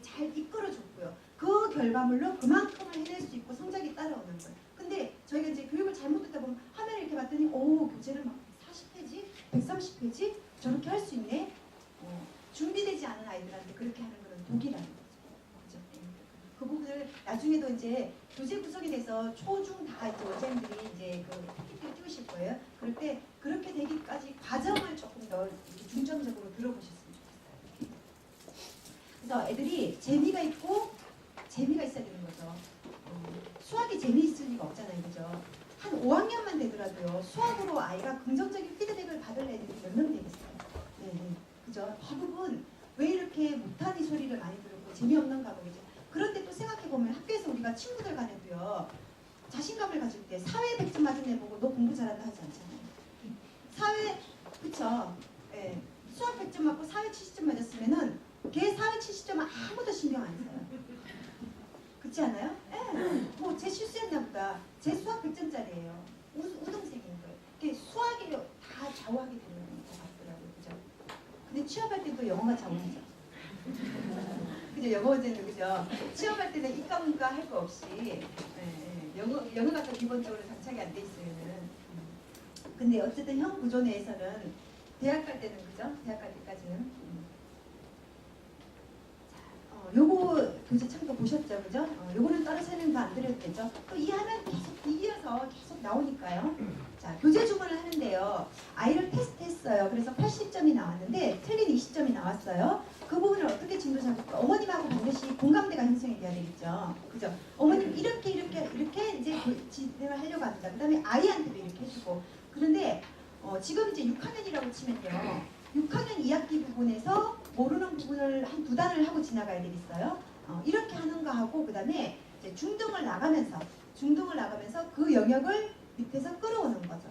잘 이끌어줬고요. 그 결과물로 그만큼을 해낼 수 있고 성적이 따라오는 거예요. 근데 저희가 이제 교육을 잘못 듣다 보면 화면을 이렇게 봤더니 교재를 막 40페이지, 130페이지 저렇게 할 수 있네. 준비되지 않은 아이들한테 그렇게 하는 거는 독이라는 거죠. 그죠? 그 부분을 나중에도 이제 교재 구성이 돼서 초중 다 이제 원장님들이 이제 그 PPT를 띄우실 거예요. 그럴 때 그렇게 되기까지 과정을 조금 더 중점적으로 들어보셨으면 좋겠어요. 그래서 애들이 재미가 있고 재미가 있어야 되는 거죠. 수학이 재미있을 리가 없잖아요. 그죠? 한 5학년만 되더라도요. 수학으로 아이가 긍정적인 피드백을 받을 애들이 몇 명 되겠어요. 네. 그죠? 대부분 왜 이렇게 못하니 소리를 많이 들었고 재미없는가 보겠죠. 그런데 또 생각해보면 학교에서 우리가 친구들 간에도요. 자신감을 가질 때 사회 100점 맞은 애 보고 너 공부 잘한다 하지 않잖아요. 사회, 그쵸? 네. 수학 100점 맞고 사회 70점 맞았으면은 걔 사회 70점 아무도 신경 안 써요. 그렇지 않아요? 네. 제 실수했나 보다. 제 수학 100점짜리예요. 우등생인 거예요. 수학이 다 좌우하게 되는 것 같더라고요. 그죠? 근데 취업할 때도 영어가 좌우하죠. 그죠? 영어 문제는 그죠? 취업할 때는 이과 문과 할 거 없이 영어가 또 기본적으로 장착이 안 돼 있으면은 근데 어쨌든 형 구조 내에서는 대학 갈 때는 그죠? 대학 갈 때까지는 요거 교재 참고 보셨죠? 그죠? 요거는 따로 설명 더 안 드려도 되죠? 또 이해하면 계속 이어서 계속 나오니까요. 자, 교재 주문을 하는데요. 아이를 테스트했어요. 그래서 80점이 나왔는데 틀린 20점이 나왔어요. 그 부분을 어떻게 진도 잡을까? 어머님하고 반드시 공감대가 형성이 돼야 되겠죠. 그죠? 어머님 이렇게 이제 진행을 하려고 합니다. 그 다음에 아이한테도 이렇게 해주고. 그런데 지금 이제 6학년이라고 치면요. 6학년 2학기 부분에서 모르는 부분을 한 2단을 하고 지나가야 되겠어요. 이렇게 하는 거 하고 그 다음에 중등을 나가면서 그 영역을 밑에서 끌어오는 거죠.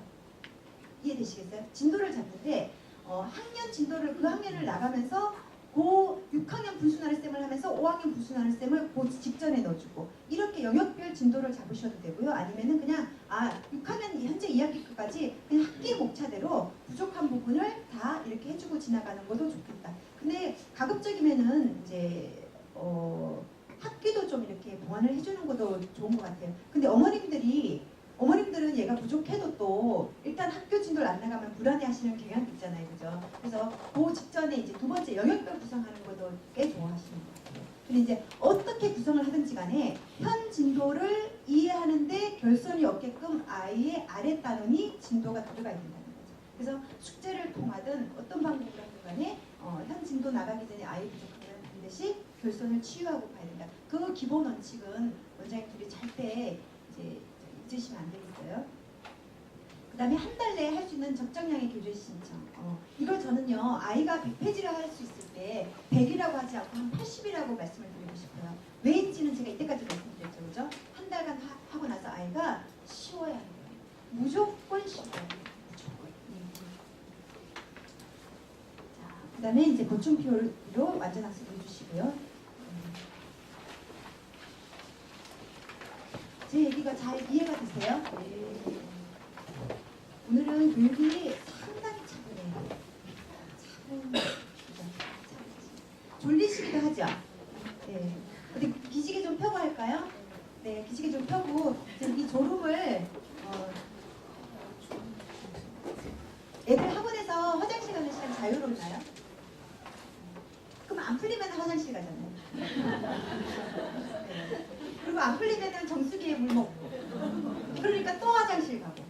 이해되시겠어요? 진도를 잡는데 학년 진도를 그 학년을 나가면서 고 6학년 분수나를 쌤을 하면서 5학년 분수나를 쌤을 그 직전에 넣어주고 이렇게 영역별 진도를 잡으셔도 되고요. 아니면은 그냥 6학년 현재 2학기까지 그냥 학기 목차대로 부족한 부분을 다 이렇게 해주고 지나가는 것도 좋겠다. 근데 가급적이면은 이제 학기도 좀 이렇게 보완을 해주는 것도 좋은 것 같아요. 근데 어머님들은 얘가 부족해도 또 일단 학교 진도를 안 나가면 불안해하시는 경향도 있잖아요, 그죠? 그래서 그 직전에 이제 두 번째 영역별 구성하는 것도 꽤 좋아하시는 것 같아요. 근데 이제 어떻게 구성을 하든지 간에 현 진도를 이해하는데 결손이 없게끔 아이의 아래 단원이 진도가 들어가야 된다는 거죠. 그래서 숙제를 통하든 어떤 방법으로 하든 간에 현 진도 나가기 전에 아이 부족하면 반드시 결손을 치유하고 가야 된다. 그 기본 원칙은 원장님들이 잘 때 이제 잊으시면 안 되겠어요. 그다음에 한 달 내에 할 수 있는 적정량의 교재 신청. 이걸 저는요 아이가 100페이지를 할 수 있을 때 100이라고 하지 않고 한 80이라고 말씀을 드리고 싶어요. 왜인지는 제가 이때까지 말씀드렸죠, 그죠? 한 달간 하고 나서 아이가 쉬워야 해요. 무조건 쉬워야 돼요. 무조건. 자, 그다음에 이제 보충표로 완전 학습 해주시고요. 제 얘기가 잘 이해가 되세요? 네. 오늘은 교육이 상당히 차분해요. 졸리시기도 하죠? 네. 근데 기지개 좀 펴고 할까요? 네, 기지개 좀 펴고 이 졸음을 애들 학원에서 화장실 가는 시간 자유로운가요? 그럼 안 풀리면 화장실 가잖아요. 네. 그리고 안 풀리면 정수기에 물 먹고 그러니까 또 화장실 가고.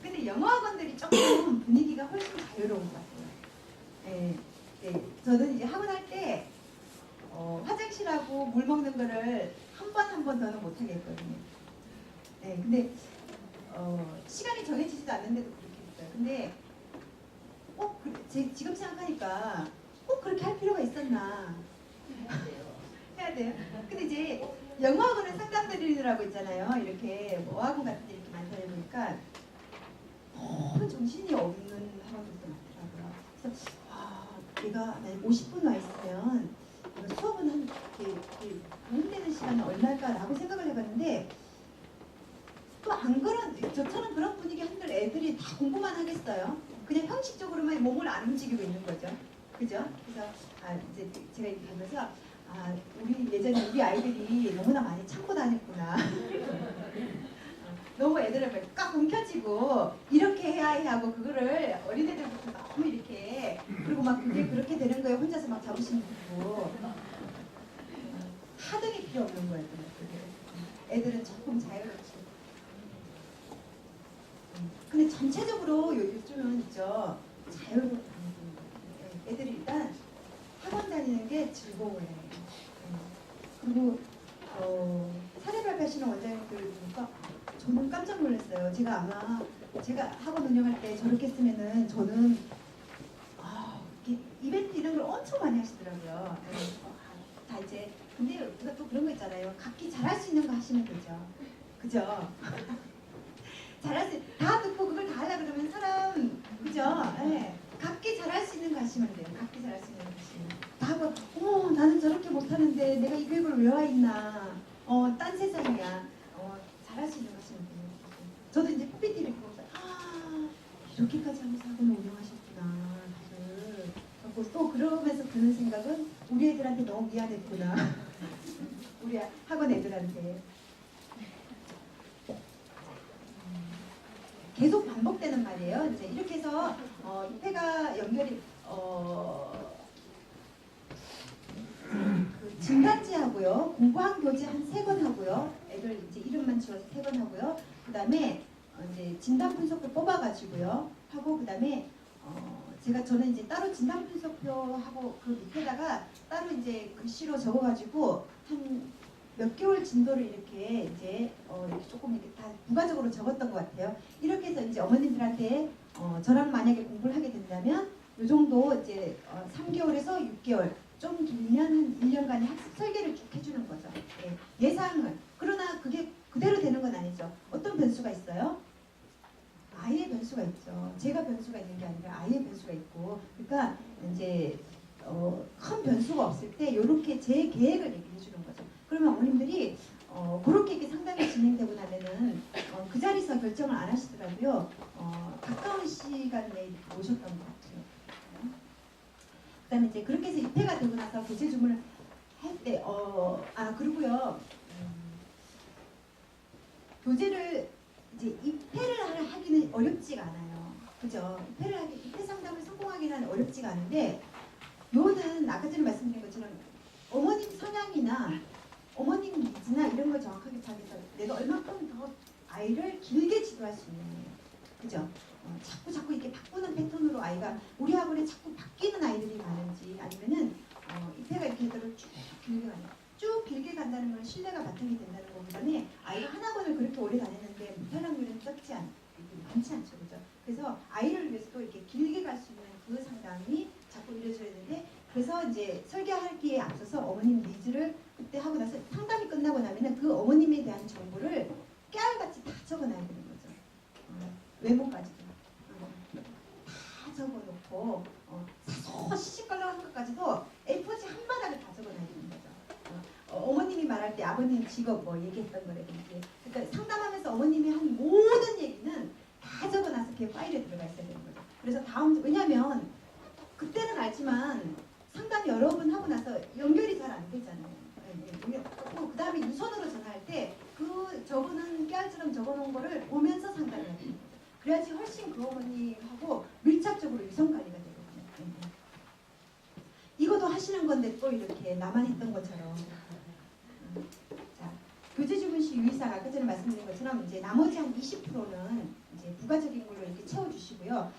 근데 영어 학원들이 조금 분위기가 훨씬 자유로운 것 같아요. 네, 네. 저는 이제 학원 할 때 화장실하고 물 먹는 거를 한 번 더는 못 하겠거든요. 네, 근데 시간이 정해지지도 않는데도 그렇게 했어요. 근데 꼭 지금 생각하니까 꼭 그렇게 할 필요가 있었나? 해야 돼요. 근데 이제 영어 학원을 상담드리느라고 있잖아요. 이렇게 뭐 학원 같은 데 이렇게 많이 다니니까 너무 정신이 없는 학원들도 많더라고요. 그래서 내가 만약 50분 와 있으면 수업은 한 이렇게 도움되는 시간은 얼마일까라고 생각을 해봤는데 또 안 저처럼 그런 분위기 한들 애들이 다 공부만 하겠어요. 그냥 형식적으로만 몸을 안 움직이고 있는 거죠. 그죠? 그래서 이제 제가 이렇게 보면서 예전에 우리 아이들이 너무나 많이 참고 다녔구나. 너무 애들을 꽉 움켜쥐고 이렇게 해야 해 하고 그거를 어린애들부터 너무 이렇게 그리고 막 그게 그렇게 되는 거에 혼자서 막 자부심 들고 하등이 필요 없는 거예요. 애들은 조금 자유롭지. 근데 전체적으로 요즘은 있죠. 자유롭다는 거. 애들이 일단 학원 다니는 게 즐거워요. 그리고 사례 발표하시는 원장님들 보니까 저는 깜짝 놀랐어요. 제가 학원 운영할 때 저렇게 쓰면은 저는 이벤트 이런 걸 엄청 많이 하시더라고요. 다 이제 근데 우리가 또 그런 거 있잖아요. 각기 잘할 수 있는 거 하시면 되죠. 그죠? 다 듣고 그걸 다 하려 그러면 사람 그죠? 네. 각기 잘할 수 있는 거 하시면 돼요. 각기 잘할 수 있는 거 하시면 다 하고 나는 저렇게 못하는데 내가 이 교육을 왜 와 있나 딴 세상이야. 잘할 수 있는 거 하시면 돼요. 저도 이제 PPT를 보면서 이렇게까지 하면서 학원을 운영하셨구나. 다들 또 그러면서 드는 생각은 우리 애들한테 너무 미안했구나. 우리 학원 애들한테 계속 반복되는 말이에요. 이제 이렇게 해서 입회가 연결이 그 진단지하고요, 공부한 교재 한 3권 하고요, 애들 이제 이름만 지워서 3권 하고요. 그 다음에 이제 진단 분석표 뽑아가지고요 하고 그 다음에 저는 이제 따로 진단 분석표 하고 그 밑에다가 따로 이제 글씨로 적어가지고 한 몇 개월 진도를 이렇게 이제 이렇게 조금 이렇게 다 부가적으로 적었던 것 같아요. 이렇게 해서 이제 어머님들한테 저랑 만약에 공부를 하게 된다면 이 정도 이제 3개월에서 6개월 좀 길면 한 1년간의 학습 설계를 쭉 해주는 거죠. 예상을. 그러나 그게 그대로 되는 건 아니죠. 어떤 변수가 있어요? 아이의 변수가 있죠. 제가 변수가 있는 게 아니라 아이의 변수가 있고, 그러니까 이제 큰 변수가 없을 때 이렇게 제 계획을 얘기해 주는 거죠. 그러면 어머님들이 그렇게 이렇게 상담이 진행되고 나면은 그 자리에서 결정을 안 하시더라도요. 가까운 시간 내에 이렇게 오셨던 것 같아요. 그다음에 이제 그렇게 해서 입회가 되고 나서 교재 주문을 할 때, 그리고요. 교재를 이제 입회를 하기는 어렵지가 않아요. 그죠? 입회 상담을 성공하기는 어렵지가 않은데, 요는 아까 전에 말씀드린 것처럼 어머님 성향이나 어머님 니즈나 이런 걸 정확하게 파악해서 내가 얼마큼 더 아이를 길게 지도할 수 있느냐. 그죠? 자꾸 이렇게 바꾸는 패턴으로 아이가 우리 학원에 자꾸 바뀌는 아이들이 많은지 아니면은 입회가 이렇게 해서 쭉 길게 가냐. 쭉 길게 간다는 건 신뢰가 바탕이 된다는 거보다는 아이가 한 학원을 그렇게 오래 다녔는데 못할 확률은 많지 않죠, 그죠? 그래서 아이를 위해서도 이렇게 길게 갈 수 있는 그 상담이 자꾸 이루어져야 되는데, 그래서 이제 설계하기에 앞서서 어머님 니즈를 그때 하고 나서 상담이 끝나고 나면은 그 어머님에 대한 정보를 깨알같이 다 적어놔야 되는 거죠. 외모까지도 다 적어놓고 사소 시시껄렁한 것까지도 A4지 한 바닥을 다 적어놔야 되는 거죠. 어머님이 말할 때 아버님 직업 뭐 얘기했던 거라든지, 그러니까 상담하면서 어머님이 한 모든 얘기는 다 적어놔서 그 파일에 들어가 있어야 되는 거죠. 그래서 왜냐하면 그때는 알지만 상담 여러 번 하고 나서 연결이 잘 안 되잖아요. 그 다음에 유선으로 전화할 때 그 저분은 깨알처럼 적어놓은 거를 보면서 상담해야 됩니다. 그래야지 훨씬 그 어머니하고 밀착적으로 유선 관리가 되거든요. 이것도 하시는 건데 또 이렇게 나만 했던 것처럼. 자, 교재주문시 유의사항 아까 전에 말씀드린 것처럼 이제 나머지 한 20%는 이제 부가적인 걸로 이렇게 채워주시고요.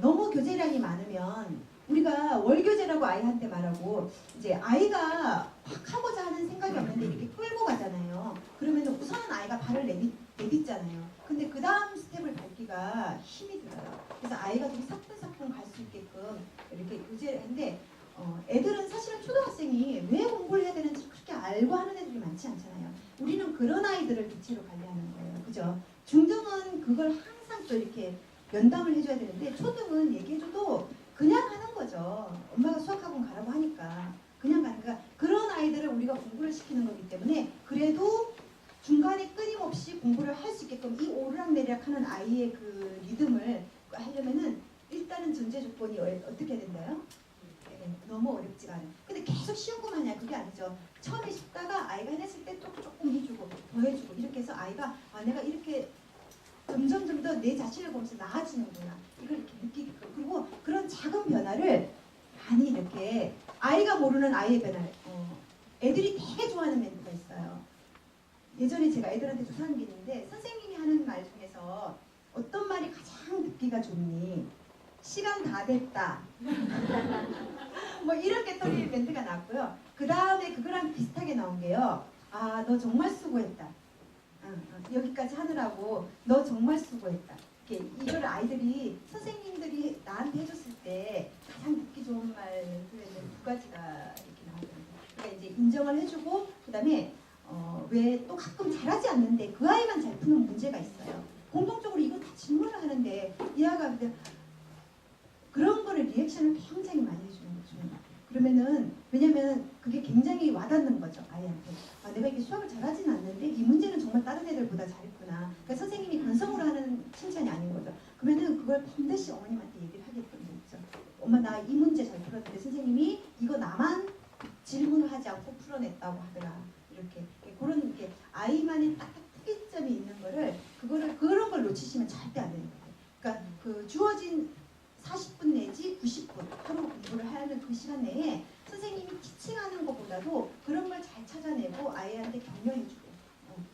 너무 교재량이 많으면 우리가 월교재라고 아이한테 말하고 이제 아이가 확 하고자 하는 생각이 없는데 이렇게 끌고 가잖아요. 그러면 우선은 아이가 발을 내딛잖아요. 근데 그 다음 스텝을 밟기가 힘이 들어요. 그래서 아이가 되게 사뿐사뿐 갈 수 있게끔 이렇게 교재를 했는데 애들은 사실은 초등학생이 왜 공부를 해야 되는지 그렇게 알고 하는 애들이 많지 않잖아요. 우리는 그런 아이들을 대체로 관리하는 거예요. 그죠? 중등은 그걸 항상 또 이렇게 면담을 해줘야 되는데 초등은 얘기해줘도 그냥 하는 거죠. 엄마가 수학학원 가라고 하니까 그냥 가니까 그런 아이들을 우리가 공부를 시키는 거기 때문에 그래도 중간에 끊임없이 공부를 할 수 있게끔 이 오르락내리락하는 아이의 그 리듬을 하려면은 일단은 전제 조건이 어떻게 된다요? 너무 어렵지가 않아요. 근데 계속 쉬운 것만 하냐 그게 아니죠. 처음에 쉽다가 아이가 해냈을 때 또 조금 해주고 더 해주고 이렇게 해서 아이가 내가 이렇게 점점 더 내 자신을 보면서 나아지는구나 이걸 이렇게 느끼게끔. 그리고 그런 작은 변화를 많이 이렇게 아이가 모르는 아이의 변화를 애들이 되게 좋아하는 멘트가 있어요. 예전에 제가 애들한테 조사한 게 있는데 선생님이 하는 말 중에서 어떤 말이 가장 듣기가 좋니? 시간 다 됐다. 뭐 이렇게 또 멘트가 나왔고요. 그 다음에 그거랑 비슷하게 나온 게요. 너 정말 수고했다. 여기까지 하느라고 너 정말 수고했다. 이걸 아이들이 선생님들이 나한테 해줬을 때 가장 듣기 좋은 말 두 가지가 이렇게 나오거든요. 그러니까 이제 인정을 해주고 그다음에 왜 또 가끔 잘하지 않는데 그 아이만 잘 푸는 문제가 있어요. 공통적으로 이거 다 질문을 하는데 이 아이가 그런 거를 리액션을 굉장히 많이 해주는 거죠. 그러면은 왜냐면 그게 굉장히 와닿는 거죠. 아이한테. 내가 이게 수학을 잘하진 않는데 이 문제는 정말 다른 애들보다 잘했구나. 그러니까 선생님이 건성으로 하는 칭찬이 아닌 거죠. 그러면은 그걸 반드시 어머님한테 얘기를 하게끔 되죠. 엄마 나 이 문제 잘 풀었는데 선생님이 이거 나만 질문을 하지 않고 풀어냈다고 하더라. 이렇게 그런 이렇게 아이만의 딱딱 특이점이 있는 거를 그런 걸 놓치시면 절대 안 되는 거예요. 그러니까 그 주어진 40분 내지 90분 하루 공부를 하는 그 시간 내에 선생님이 티칭하는 것보다도 그런 걸 잘 찾아내고 아이한테 격려해주고,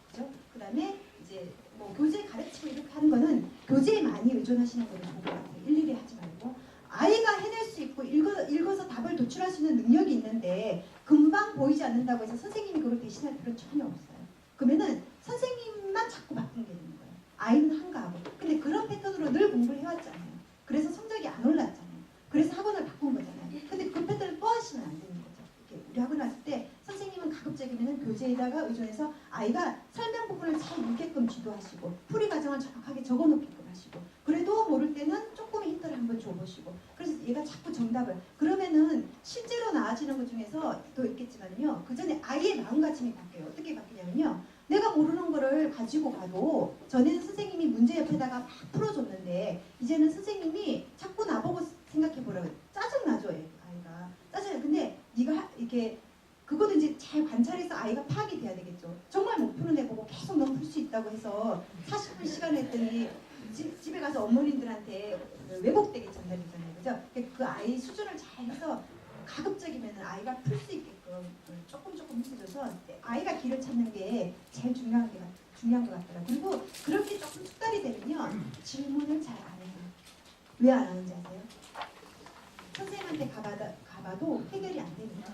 그죠? 그 다음에 이제 뭐 교재 가르치고 이렇게 하는 거는 교재에 많이 의존하시는 거를 좋을 것 같아요. 일일이 하지 말고 아이가 해낼 수 있고 읽어서 답을 도출할 수 있는 능력이 있는데 금방 보이지 않는다고 해서 선생님이 그걸 대신할 필요는 전혀 없어요. 그러면은 선생님만 자꾸 바꾸게 되는 거예요. 아이는 한가하고. 근데 그런 패턴으로 늘 공부를 해왔잖아요. 그래서 성적이 안 올랐잖아요. 그래서 학원을 바꾼 거잖아요. 근데 그 패턴을 또 하시면 안 되는 거죠. 이렇게 우리 학원 왔을 때 선생님은 가급적이면 교재에다가 의존해서 아이가 설명 부분을 잘 읽게끔 지도하시고 풀이 과정을 정확하게 적어놓게끔 하시고 그래도 모를 때는 조금의 힌트를 한번 줘보시고 그래서 얘가 자꾸 정답을 그러면은 실제로 나아지는 것 중에서 또 있겠지만요. 그 전에 아이의 마음가짐이 바뀌어요. 어떻게 바뀌냐면요. 내가 모르는 거를 가지고 가도 전에는 선생님이 문제 옆에다가 막 풀어줬는데 이제는 선생님이 자꾸 나보고 생각해보라고 짜증나죠. 아이가 짜증나. 근데 네가 이렇게 그것도 이제 잘 관찰해서 아이가 파악이 돼야 되겠죠. 정말 못 푸는 애 보고 계속 넌 풀 수 있다고 해서 40분 시간 했더니 집에 가서 어머님들한테 왜곡되게 전달되잖아요. 그죠? 그 아이 수준을 잘 해서 가급적이면 아이가 풀 수 있게끔 조금 해줘서 아이가 길을 찾는 게 제일 중요한 것 같더라고요. 그리고 그렇게 조금 숙달이 되면요. 질문을 잘 안 해요. 왜 안 하는지 아세요? 선생님한테 가봐도 해결이 안 됩니다.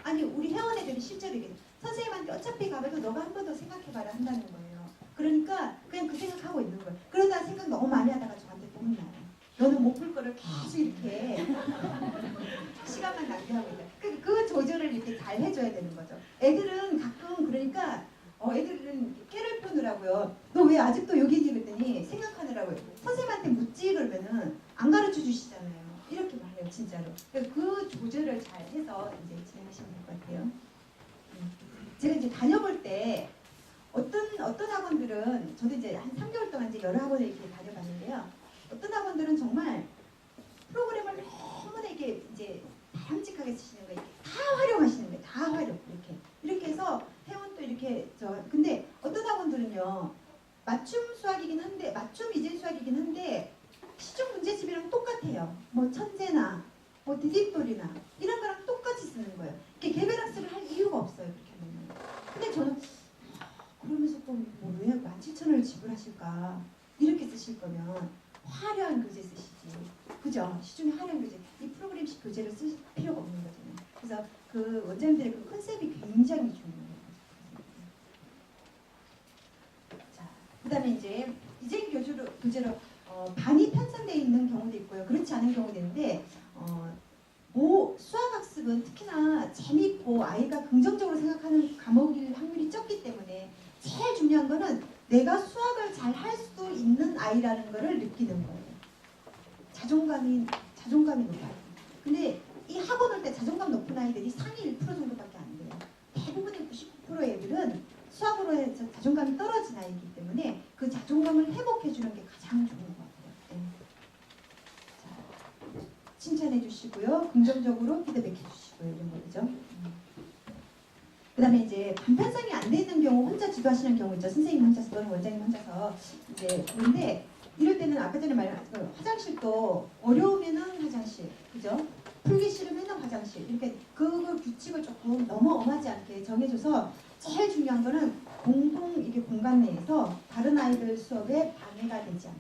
아니 우리 회원 애들이 실제로 이게 선생님한테 어차피 가봐도 너가 한 번 더 생각해봐라 한다는 거예요. 그러니까 그냥 그 생각하고 있는 거예요. 그러다 생각 너무 많이 하다가 저한테 또 혼나요. 너는 못 풀 거를 계속 이렇게 시간만 낭비하고 있다. 그 조절을 이렇게 잘 해줘야 되는 거죠. 애들은 가끔 그러니까 애들은 깨를 펴느라고요. 너 왜 아직도 여기니 그랬더니 생각하느라고요. 선생님한테 묻지 그러면은 안 가르쳐 주시잖아요. 이렇게 말해요 진짜로. 그 조절을 잘 해서 이제 진행하시면 될 것 같아요. 제가 이제 다녀볼 때 어떤 학원들은 저도 이제 한 3개월 동안 이제 여러 학원을 이렇게 다녀봤는데요. 어떤 학원들은 정말 프로그램을 너무나 이게 이제 바람직하게 쓰시는 거예요. 다 활용하시는 거예요. 다 활용 이렇게 해서 회원도 이렇게 근데 어떤 학원들은요 맞춤 수학이긴 한데 맞춤 이제 수학이긴 한데 시중 문제집이랑 똑같아요. 뭐 천재나 뭐 디딤돌이나 이런 거랑 똑같이 쓰는 거예요. 이렇게 개별 학습을 할 이유가 없어요. 그렇게 하면. 근데 저는 그러면서 또 뭐 왜 17,000원을 지불하실까? 이렇게 쓰실 거면 화려한 교재 쓰시지. 그죠? 시중에 화려한 교재. 이 프로그램식 교재를 쓰실 필요가 없는 거잖아요. 그래서 그 원장님들의 그 컨셉이 굉장히 중요해요. 자, 그 다음에 이제 교재로 반이 편성되어 있는 경우도 있고요. 그렇지 않은 경우도 있는데 수학학습은 특히나 재밌고 아이가 긍정적으로 생각하는 과목일 확률이 적기 때문에 제일 중요한 거는 내가 수학을 잘 할 수 있는 아이라는 거를 느끼는 거예요. 자존감이 높아요. 근데 이 학원 올 때 자존감 높은 아이들이 상위 1% 정도밖에 안 돼요. 대부분의 99%의 애들은 수학으로 해서 자존감이 떨어진 아이이기 때문에 그 자존감을 회복해주는 게 가장 좋은 것 같아요. 네. 자, 칭찬해 주시고요. 긍정적으로 피드백 해 주시고요. 이런 거죠. 그 다음에 이제 반편성이 안 돼 있는 경우 혼자 지도하시는 경우 있죠. 선생님 혼자서 또는 원장님 혼자서 이제 그런데 이럴 때는 아까 전에 말한 화장실도 어려우면은 화장실, 그죠? 풀기 싫으면은 화장실 이렇게 그 규칙을 조금 너무 엄하지 않게 정해줘서 제일 중요한 거는 공동 이게 공간 내에서 다른 아이들 수업에 방해가 되지 않게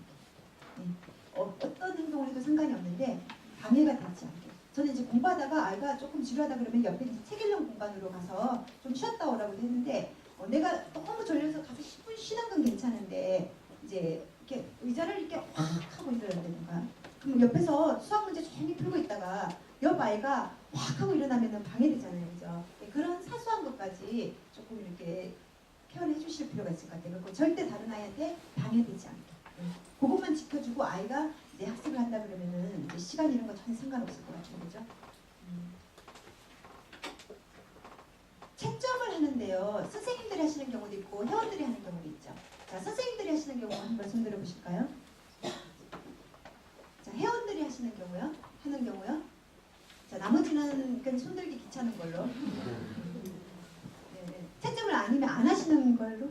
어떤 행동을 해도 상관이 없는데 방해가 되지 않게. 저는 이제 공부하다가 아이가 조금 지루하다 그러면 옆에 책 읽는 공간으로 가서 좀 쉬었다 오라고 했는데 내가 너무 졸려서 가서 10분 쉬는 건 괜찮은데 이제 이렇게 의자를 이렇게 확 하고 일어난다든가 그럼 옆에서 수학 문제 조용히 풀고 있다가 옆 아이가 확 하고 일어나면 방해되잖아요. 그죠? 그런 사소한 것까지 조금 이렇게 케어를 해주실 필요가 있을 것 같아요. 절대 다른 아이한테 방해되지 않게. 그것만 지켜주고 아이가 이제 학습을 한다 그러면은 이제 시간 이런 거 전혀 상관없을 것 같아요. 그죠? 채점을 하는데요. 선생님들이 하시는 경우도 있고 회원들이 하는 경우도 있죠. 자, 선생님들이 하시는 경우 한번 손 들어보실까요? 자, 회원들이 하시는 경우요. 자, 나머지는 그냥 손들기 귀찮은 걸로. 네, 채점을 아니면 안 하시는 걸로.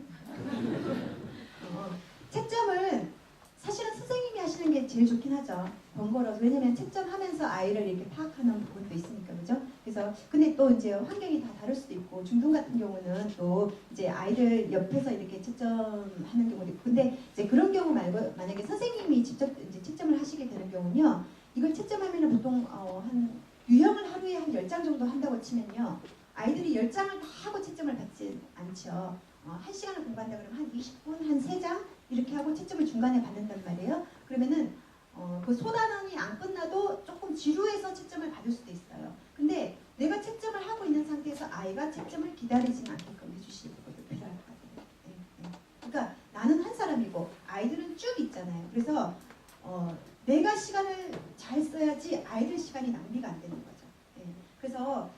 채점을 사실은 선생님이 하시는 게 제일 좋긴 하죠. 번거로워서. 왜냐면 채점하면서 아이를 이렇게 파악하는 부분도 있으니까, 그죠? 그래서 근데 또 이제 환경이 다 다를 수도 있고 중등 같은 경우는 또 이제 아이들 옆에서 이렇게 채점하는 경우도 있고 근데 이제 그런 경우 말고 만약에 선생님이 직접 이제 채점을 하시게 되는 경우는요. 이걸 채점하면은 보통 한 유형을 하루에 한 10장 정도 한다고 치면요. 아이들이 10장을 다 하고 채점을 받지 않죠. 1시간을 공부한다 그러면 한 20분, 한 3장 이렇게 하고 채점을 중간에 받는단 말이에요. 그러면은 그 소단원이 안 끝나도 조금 지루해서 채점을 받을 수도 있어요. 근데 내가 채점을 하고 있는 상태에서 아이가 채점을 기다리지 않게끔 해주시는 것도 필요할 것 같아요. 네. 그러니까 나는 한 사람이고 아이들은 쭉 있잖아요. 그래서 내가 시간을 잘 써야지 아이들 시간이 낭비가 안 되는 거죠. 네. 그래서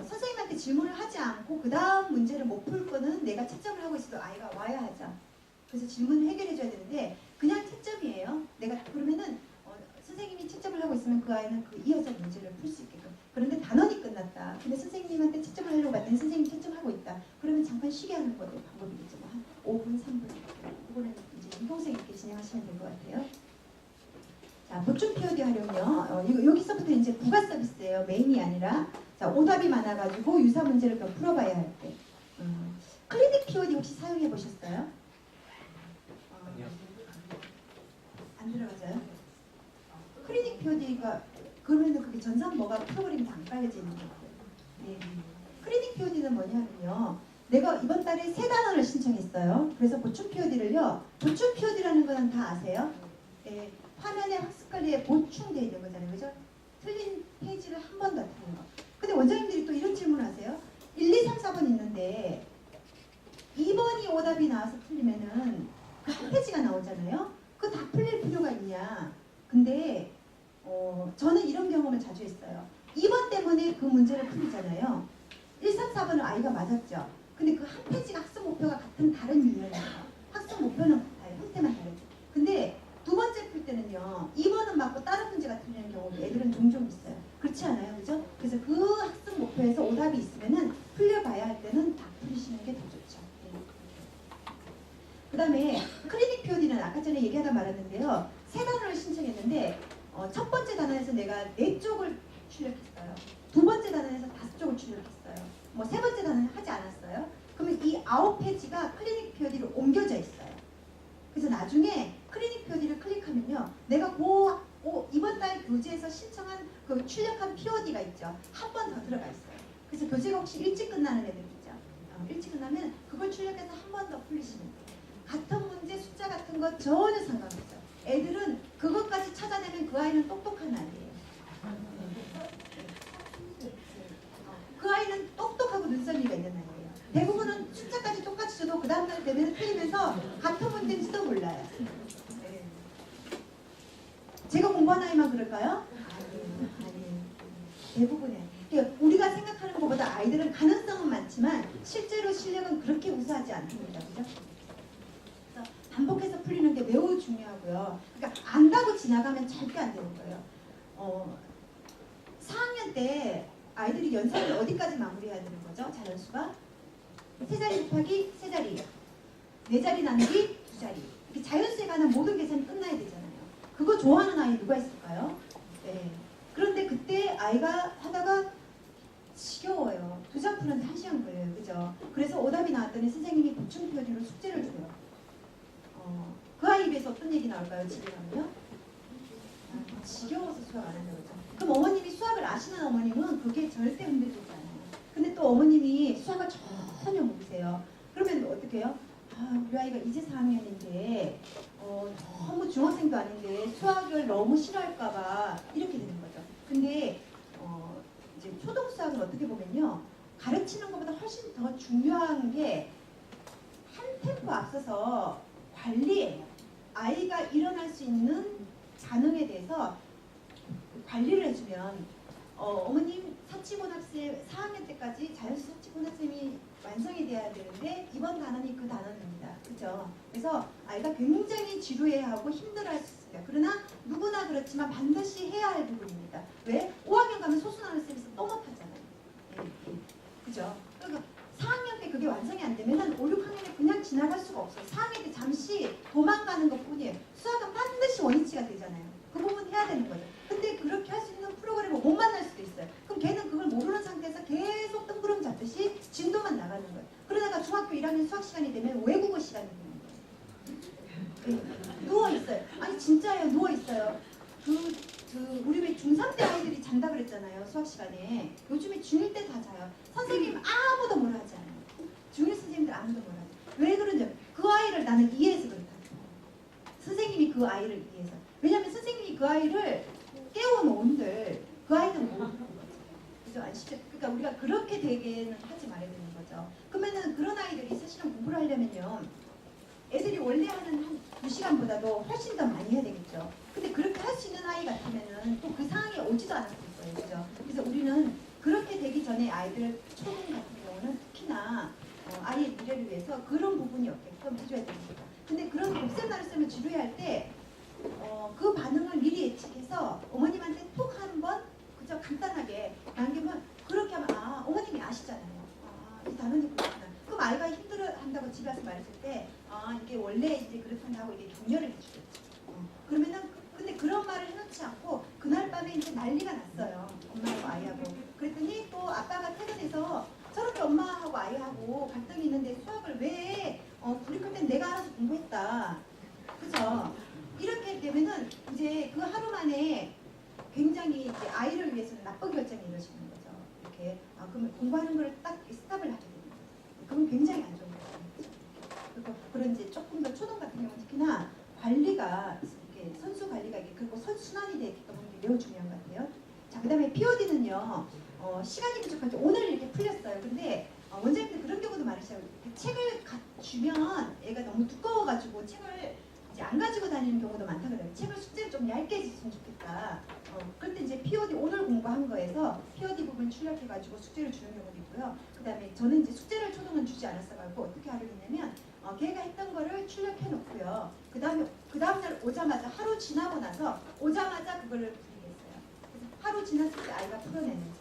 선생님한테 질문을 하지 않고 그 다음 문제를 못 풀 거는 내가 채점을 하고 있어도 아이가 와야 하죠. 그래서 질문을 해결해 줘야 되는데 그냥 채점이에요. 내가 그러면은 선생님이 채점을 하고 있으면 그 아이는 그 이어서 문제를 풀 수 있게끔. 그런데 단원이 끝났다. 근데 선생님한테 채점을 하려고 봤더니 선생님이 채점하고 있다. 그러면 잠깐 쉬게 하는 것도 방법이겠죠. 한 5분, 3분 이렇게. 이거는 이제 유동성 있게 진행하시면 될 것 같아요. 자, 보충 POD 활용요. 여기서부터 이제 부가 서비스예요. 메인이 아니라. 자, 오답이 많아가지고 유사 문제를 더 풀어봐야 할 때. 클리닉 POD 혹시 사용해 보셨어요? 안 들어가져요? 클리닉 POD가 그러면은 그게 전산뭐가 프로그램이 안 깔려져 있는 거예요. 네. 클리닉 POD는 뭐냐면요. 내가 이번 달에 3단원을 신청했어요. 그래서 보충 POD를요. 보충 POD라는 거는 다 아세요? 네, 화면에 학습 관리에 보충되어 있는 거잖아요. 그죠? 틀린 페이지를 한 번 더 틀린 거. 근데 원장님들이 또 이런 질문을 하세요. 1, 2, 3, 4번 있는데 2번이 오답이 나와서 틀리면은 그 한 페이지가 나오잖아요. 그거 다 풀릴 필요가 있냐. 근데 저는 이런 경험을 자주 했어요. 2번 때문에 그 문제를 풀리잖아요. 1, 3, 4번은 아이가 맞았죠. 근데 그 한 페이지가 학습 목표가 같은 다른 유형이에요. 학습 목표는 같아요. 형태만 다르죠. 근데 두 번째 풀 때는요. 2번은 맞고 다른 문제가 틀리는 경우도 애들은 종종 있어요. 그렇지 않아요? 그죠? 그래서 그 학습 목표에서 오답이 있으면은 풀려봐야 할 때는 다 풀리시는 게 더 좋죠. 그 다음에 클리닉 POD는 아까 전에 얘기하다 말았는데요. 3단원을 신청했는데 첫 번째 단원에서 내가 4쪽을 출력했어요. 두 번째 단원에서 5쪽을 출력했어요. 뭐 세 번째 단원은 하지 않았어요. 그러면 이 9페이지가 클리닉 POD로 옮겨져 있어요. 그래서 나중에 클리닉 POD를 클릭하면요. 내가 이번 달 교재에서 신청한 그 출력한 POD가 있죠. 한 번 더 들어가 있어요. 그래서 교재가 혹시 일찍 끝나는 애들 있죠. 일찍 끝나면 그걸 출력해서 한 번 더 풀리시면 돼요. 같은 문제 숫자 같은 거 전혀 상관없어요. 애들은 그것까지 찾아내면 그 아이는 똑똑한 아이예요. 그 아이는 똑똑하고 눈썰미가 있는 아이예요. 대부분은 숫자까지 똑같이 줘도 그 다음날 되면 틀리면서 같은 문제인지도 몰라요. 네. 제가 공부한 아이만 그럴까요? 아니에요. 대부분이에요. 그러니까 우리가 생각하는 것보다 아이들은 가능성은 많지만 실제로 실력은 그렇게 우수하지 않습니다. 그죠? 그래서 반복해서 풀리는 게 매우 중요하고요. 그러니까 안다고 지나가면 절대 안 되는 거예요. 4학년 때 아이들이 연산을 어디까지 마무리해야 되는 거죠? 자연수가 3자리 곱하기 3자리, 4자리 나누기 2자리. 이렇게 자연수에 관한 모든 계산이 끝나야 되잖아요. 그거 좋아하는 아이 누가 있을까요? 네. 그런데 그때 아이가 하다가 지겨워요. 2장 푸는데 1시간 걸려요. 그죠? 그래서 오답이 나왔더니 선생님이 보충 POD로 숙제를 줘요. 그 아이 입에서 어떤 얘기 나올까요? 집에 가면요? 지겨워서 수학 안 한다고 그러죠. 그럼 어머님이 수학을 아시는 어머님은 그게 절대 흔들리지 않아요. 근데 또 어머님이 수학을 전혀 모르세요. 그러면 어떻게 해요? 우리 아이가 이제 4학년인데 너무 중학생도 아닌데 수학을 너무 싫어할까봐 이렇게 되는 거죠. 근데 이제 초등 수학은 어떻게 보면요. 가르치는 것보다 훨씬 더 중요한 게 한 템포 앞서서 관리예요. 아이가 일어날 수 있는 반응에 대해서 관리를 해주면 어머님 사치본합세 4학년 때까지 자연수 사치본합셈이 완성이 돼야 되는데 이번 단원이 그 단원입니다. 그렇죠? 그래서 아이가 굉장히 지루해하고 힘들어할 수 있습니다. 그러나 누구나 그렇지만 반드시 해야 할 부분입니다. 왜? 5학년 가면 소수나눌 셈에서 또 못하잖아요. 그죠? 그러니까 4학년 때 그게 완성이 안 되면 5, 6학년에 그냥 지나갈 수가 없어요. 4학년 때 잠시 도망가는 것 뿐이에요. 수학은 반드시 원위치가 되잖아요. 그 부분 해야 되는 거죠. 근데 그렇게 할 수 있는 프로그램을 못 만날 수도 있어요. 그럼 걔는 그걸 모르는 상태에서 계속 뜬구름 잡듯이 진도만 나가는 거예요. 그러다가 중학교 1학년 수학 시간이 되면 외국어 시간이 되는 거예요. 누워있어요. 아니 진짜예요. 누워있어요. 우리 왜 중3 때 아이들이 잔다 그랬잖아요. 수학 시간에. 요즘에 중1 때 다 자요. 선생님 아무도 뭐라 하지 않아요. 중1 선생님들 아무도 뭐라 하지 않아요. 왜 그러냐. 그 아이를 나는 이해해서 그렇다. 선생님이 그 아이를 이해해서. 왜냐면 선생님이 그 아이를 깨워놓은들 그 아이는 모르는 거죠. 그죠? 아시죠? 그러니까 우리가 그렇게 되게는 하지 말아야 되는 거죠. 그러면은 그런 아이들이 사실은 공부를 하려면요. 애들이 원래 하는 한 2시간보다도 훨씬 더 많이 해야 되겠죠. 근데 그렇게 할 수 있는 아이 같으면은 또 그 상황에 오지도 않았을 거예요. 그죠? 그래서 우리는 그렇게 되기 전에 아이들 초등 같은 경우는 특히나 아이의 미래를 위해서 그런 부분이 없게끔 해줘야 됩니다. 근데 그런 곱셈 나눗셈을 지루해할 때 그 반응을 미리 예측해서 어머님한테 톡 한 번 그저 간단하게 남기면 그렇게 하면 어머님이 아시잖아요. 이 단원이 그렇구나. 그럼 아이가 힘들어한다고 집에 와서 말했을 때 이게 원래 이제 그렇다고 이게 격려를 해주겠죠. 그러면은 근데 그런 말을 해놓지 않고 그날 밤에 이제 난리가 났어요. 엄마하고 아이하고. 그랬더니 또 아빠가 퇴근해서 저렇게 엄마하고 아이하고 갈등이 있는데 수학을 왜 불이 클 땐 내가 알아서 공부했다. 그죠? 이렇게 되면은 이제 그 하루 만에 굉장히 이제 아이를 위해서는 나쁜 결정이 이루어지는 거죠. 이렇게 그러면 공부하는 거를 딱 스탑을 하게 되는 거죠. 그건 굉장히 안 좋은 거예요. 그런 이제 조금 더 초등 같은 경우는 특히나 관리가 이렇게 선수 관리가 그리고 선순환이 되기 때문에 매우 중요한 것 같아요. 자, 그다음에 POD는요. 시간이 부족할 때 오늘 이렇게 풀렸어요. 근데 원장님들 그런 경우도 많으셔요. 책을 주면 애가 너무 두꺼워가지고 책을 이제 안 가지고 다니는 경우도 많다 그래요. 책을 숙제를 좀 얇게 해줬으면 좋겠다. 그런데 이제 POD 오늘 공부한 거에서 POD 부분 출력해가지고 숙제를 주는 경우도 있고요. 그다음에 저는 이제 숙제를 초등은 주지 않았어가지고 어떻게 하려냐면 걔가 했던 거를 출력해 놓고요. 그 다음날 오자마자 하루 지나고 나서 오자마자 그거를 드리겠어요. 그래서 하루 지났을 때 아이가 풀어내는지.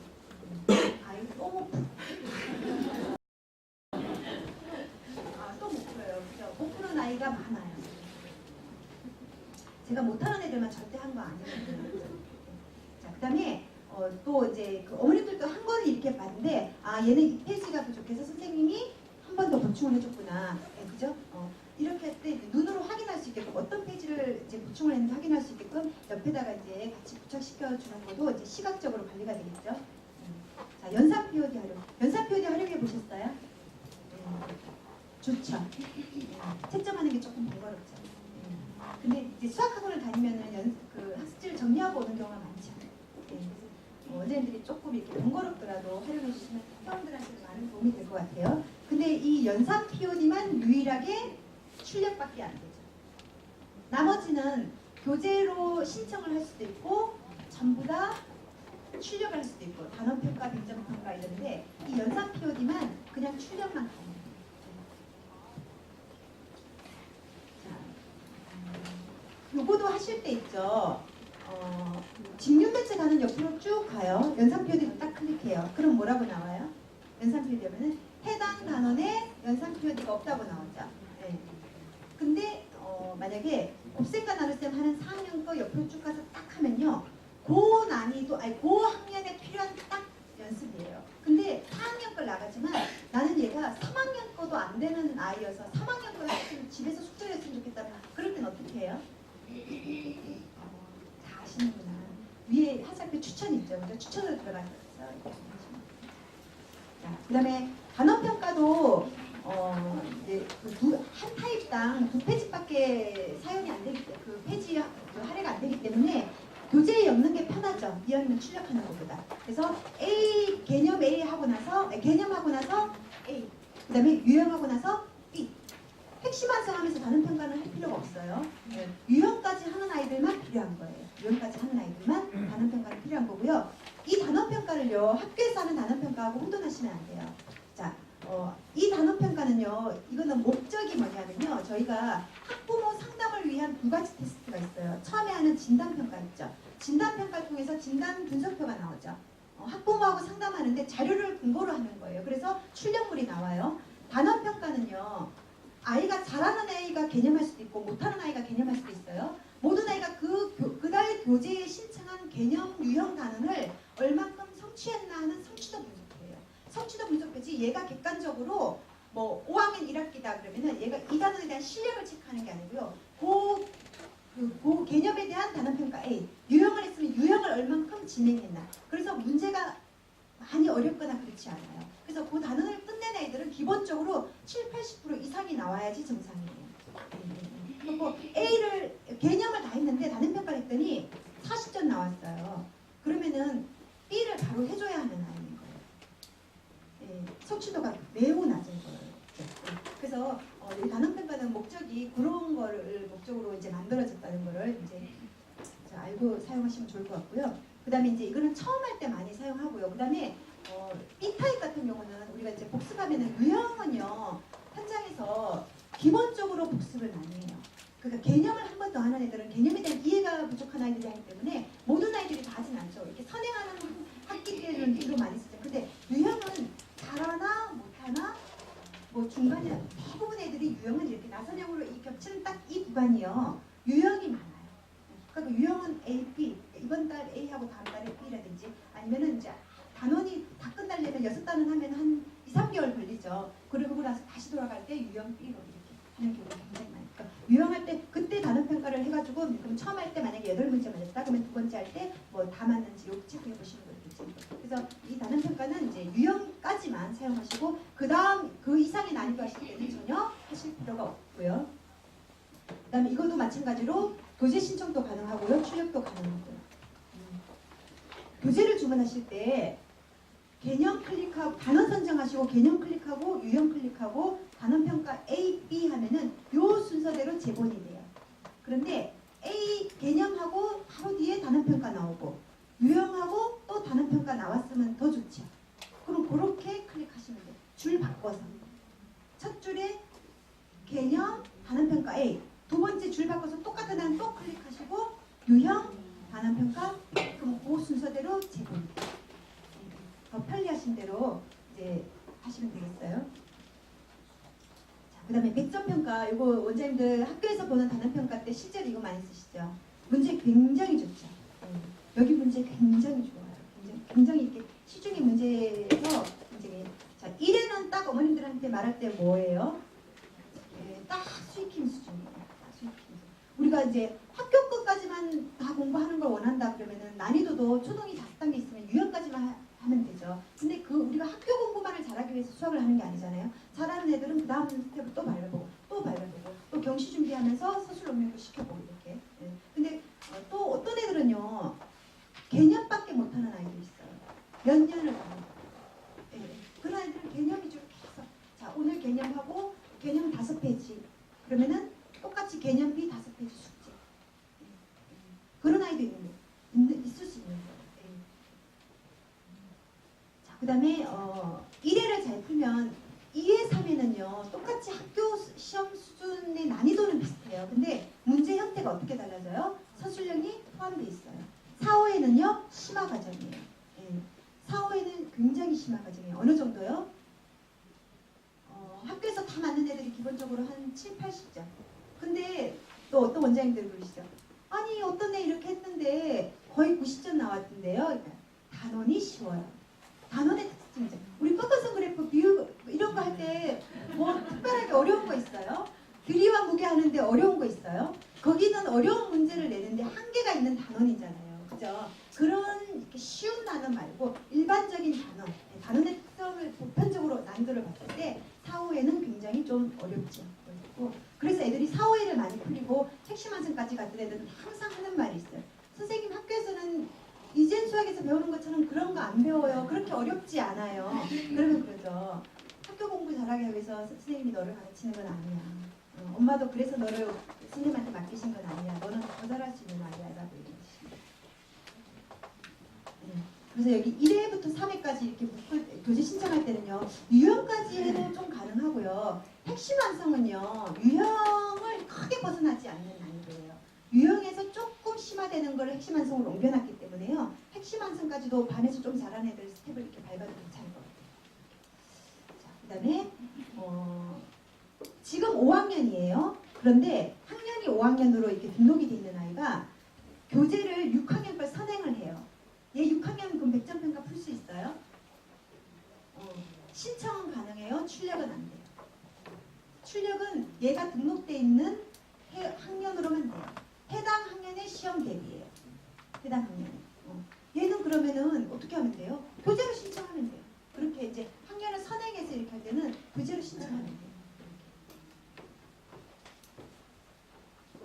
아이가 너무 또 못 풀어요. 그죠? 못 푸는 아이가 많아요. 제가 못하는 애들만 절대 한 거 아니거든요. 자, 그다음에 또 이제 그 어머님들도 한 번 이렇게 봤는데 얘는 이 페이지가 부족해서 선생님이 한 번 더 보충을 해줬구나. 네, 그죠? 이렇게 할 때 눈으로 확인할 수 있게끔 어떤 페이지를 이제 보충을 했는지 확인할 수 있게끔 옆에다가 이제 같이 부착시켜 주는 것도 이제 시각적으로 관리가 되겠죠. 자, 연산 POD 활용. 연산 POD 활용해 보셨어요? 좋죠. 채점하는 게 조금 번거롭죠. 근데 이제 수학학원을 다니면은 그 학습지를 정리하고 오는 경우가 많죠. 원장님들이 조금 이렇게 번거롭더라도 활용해 주시면 사람들한테 많은 도움이 될 것 같아요. 근데 이 연산 POD만 유일하게 출력밖에 안 되죠. 나머지는 교재로 신청을 할 수도 있고 전부 다 출력을 할 수도 있고 단원평가, 빈점평가 이런데 이 연산 POD만 그냥 출력만 가능해요. 요거도 하실 때 있죠. 직륜매체 가는 옆으로 쭉 가요. 연산 POD 딱 클릭해요. 그럼 뭐라고 나와요? 연산 POD 하면은 해당 단원에 연산 POD가 없다고 나오죠. 네. 근데 만약에 곱셈과 나눗셈 하는 4학년 거 옆으로 쭉 가서 딱 하면요. 고 난이도, 고 학년에 필요한 딱 연습이에요. 근데 4학년 걸 나가지만 나는 얘가 3학년 거도 안 되는 아이여서 3학년 걸 했으면 집에서 숙제를 했으면 좋겠다면 그럴 땐 어떻게 해요? 다 아시는구나. 위에 화살표 추천 있죠. 그죠? 추천으로 들어가서 자, 그다음에 단원평가도 이제 한 타입당 2페이지밖에 사용이 안 되기 때문에 그 페이지 할애가 안 되기 때문에 교재에 엮는 게 편하죠. 이왕이면 출력하는 것보다. 그래서 A 개념 A 하고 나서 개념하고 나서 A 그다음에 유형하고 나서 B 핵심 완성하면서 단원 평가는 할 필요가 없어요. 유형까지 하는 아이들만 필요한 거예요. 유형까지 하는 아이들만 단원 평가는 필요한 거고요. 이 단원 평가를요 학교에서 하는 단원 평가하고 혼돈하시면 안 돼요. 자, 이 단원 평가는요 이거는 목적이 뭐냐면요 저희가 학부모 상담을 위한 두 가지 테스트가 있어요. 처음에 하는 진단 평가 있죠. 진단 평가를 통해서 진단 분석표가 나오죠. 학부모하고 상담하는데 자료를 근거로 하는 거예요. 그래서 출력물이 나와요. 단원 평가는요. 아이가 잘하는 아이가 개념할 수도 있고 못하는 아이가 개념할 수도 있어요. 모든 아이가 그달 교재에 신청한 개념 유형 단원을 얼만큼 성취했나 하는 성취도 분석표예요. 성취도 분석표지 얘가 객관적으로 뭐 5학년 1학기다 그러면은 얘가 이 단원에 대한 실력을 체크하는 게 아니고요. 그 개념에 대한 단원평가 A 유형을 했으면 유형을 얼만큼 진행했나. 그래서 문제가 많이 어렵거나 그렇지 않아요. 그래서 그 단원을 끝낸 애들은 기본적으로 7, 80% 이상이 나와야지 정상이에요. 그리고 A를 개념을 다 했는데 단원평가를 했더니 40점 나왔어요. 그러면은 B를 바로 해줘야 하는 아이인 거예요. 성취도가 매우 낮은 거예요. 그래서 이 단원평가는 목적이 그런 거를 목적으로 이제 만들어졌다는 거를 이제 알고 사용하시면 좋을 것 같고요. 그 다음에 이제 이거는 처음 할 때 많이 사용하고요. 그 다음에 B타입 같은 경우는 우리가 이제 복습하면은 유형은요 현장에서 기본적으로 복습을 많이 해요. 그러니까 개념을 한 번 더 하는 애들은 개념에 대한 이해가 부족한 아이들이 하기 때문에 모든 아이들이 다 하진 않죠. 이렇게 선행하는 학기 때는 주로 많이 쓰죠. 근데 유형은 잘하나 못하나 뭐 중간이나 대부분 애들이 유형은 이렇게 나선형으로 이 겹치는 딱 이 구간이요. 유형이 많아요. 그러니까 유형은 A, B 이번 달 A하고 다음 달에 B라든지 아니면은 이제 단원이 다 끝나려면 6단원 하면 한 2, 3개월 걸리죠. 그리고 나서 다시 돌아갈 때 유형 B로 이렇게 하는 경우가 굉장히 많아요. 그러니까 유형할 때 그때 단원 평가를 해가지고 그럼 처음 할 때 만약에 8문제 맞았다 그러면 두 번째 할 때 뭐 다 맞는지 요 체크해 보시는 거 있겠죠. 그래서 이 단원 평가는 이제 유형 필요하지만 사용하시고 그 다음 그 이상의 난이도 하실 때는 전혀 하실 필요가 없고요. 그 다음에 이것도 마찬가지로 교재 신청도 가능하고요. 출력도 가능하고요. 교재를 주문하실 때 개념 클릭하고 단원 선정하시고 개념 클릭하고 유형 클릭하고 단원 평가 A, B 하면은 요 순서대로 제본이 돼요. 그런데 A 개념하고 바로 뒤에 단원 평가 나오고 유형하고 또 단원 평가 나왔으면 더 좋죠. 그럼 그렇게 클릭하시면 돼요. 줄 바꿔서 첫 줄에 개념 단원 평가 A, 두 번째 줄 바꿔서 똑같은 한 또 클릭하시고 유형 단원 평가, 그럼 그 순서대로 제본이 돼요. 더 편리하신 대로 이제 하시면 되겠어요. 그 다음에 100점 평가, 이거 원장님들 학교에서 보는 단원 평가 때 실제로 이거 많이 쓰시죠. 문제 굉장히 좋죠. 여기 문제 굉장히 좋아요. 굉장히 이렇게 시중의 문제에서 굉장히 자 1회는 딱 어머님들한테 말할 때 뭐예요? 딱 수익힘 수준이에요. 딱 수익힘. 우리가 이제 학교 끝까지만 다 공부하는 걸 원한다 그러면은 난이도도 초등이 5단계 있으면 유형까지만 하면 되죠. 근데 그 우리가 학교 공부만을 잘하기 위해서 수학을 하는 게 아니잖아요. 잘하는 애들은 그 다음 스텝을 또 밟아보고 또 밟아보고 또 경시 준비하면서 서술 업력도 시켜보고 이렇게. 근데 또 어떤 애들은요 개념밖에 못하는 아이도 있어요. 몇 년을 가는 그런 아이들은 개념이 좀 계속 자 오늘 개념하고 개념 5페이지 그러면은 똑같이 개념 B 5페이지 숙제. 그런 아이도 있을 수 있는 거예요. 그 다음에 1회를 잘 풀면 2회, 3회는요 똑같이 학교 시험 수준의 난이도는 비슷해요. 근데 문제 형태가 어떻게 달라져요? 서술형이 포함되어 있어요. 4, 5회는요 심화 과정이에요. 4, 5회는 굉장히 심화 과정이에요. 어느 정도요? 학교에서 다 맞는 애들이 기본적으로 한 7, 80점. 근데 또 어떤 원장님들 그러시죠? 아니 어떤 애 이렇게 했는데 거의 90점 나왔던데요. 그러니까 단원이 쉬워요. 단원의 특징이죠. 우리 포커스 그래프 비율 이런 거 할 때 뭐 특별하게 어려운 거 있어요? 길이와 무게 하는데 어려운 거 있어요? 거기는 어려운 문제를 내는데 한계가 있는 단원이잖아요. 그죠? 그런 이렇게 쉬운 단원 말고 일반적인 단원, 단원의 특성을 보편적으로 난이도를 봤을 때 4, 5회는 굉장히 좀 어렵죠. 그래서 애들이 4, 5회를 많이 풀리고 핵심 완성까지 갔던 애들은 항상 하는 말이 있어요. 선생님 학교에서는 이젠 수학에서 배우는 것처럼 그런 거 안 배워요. 그렇게 어렵지 않아요. 그러면 그러죠. 학교 공부 잘하기 위해서 선생님이 너를 가르치는 건 아니야. 엄마도 그래서 너를 선생님한테 맡기신 건 아니야. 너는 더 잘할 수 있는 아이야. 라고 얘기하시죠. 그래서 여기 1회부터 3회까지 이렇게 교재 신청할 때는요. 유형까지 해도 좀 가능하고요. 핵심 완성은요. 유형을 크게 벗어나지 않는 난이도예요. 유형에서 조금 심화되는 걸 핵심 완성으로 옮겨놨기 때문에요. 핵심 완성까지도 반에서 좀 잘하는 애들 스텝을 이렇게 밟아도 괜찮을 것 같아요. 자, 그 다음에 지금 5학년이에요. 그런데 학년이 5학년으로 이렇게 등록이 돼 있는 아이가 교재를 6학년 걸 선행을 해요. 얘 6학년 그럼 100점 평가 풀 수 있어요? 신청은 가능해요. 출력은 안 돼요. 출력은 얘가 등록돼 있는 학년으로만 돼요. 해당 학년의 시험 대비예요. 해당 학년. 얘는 그러면은 어떻게 하면 돼요? 교재로 신청하면 돼요. 그렇게 이제 학년을 선행해서 이렇게 할 때는 교재로 신청하면 돼요.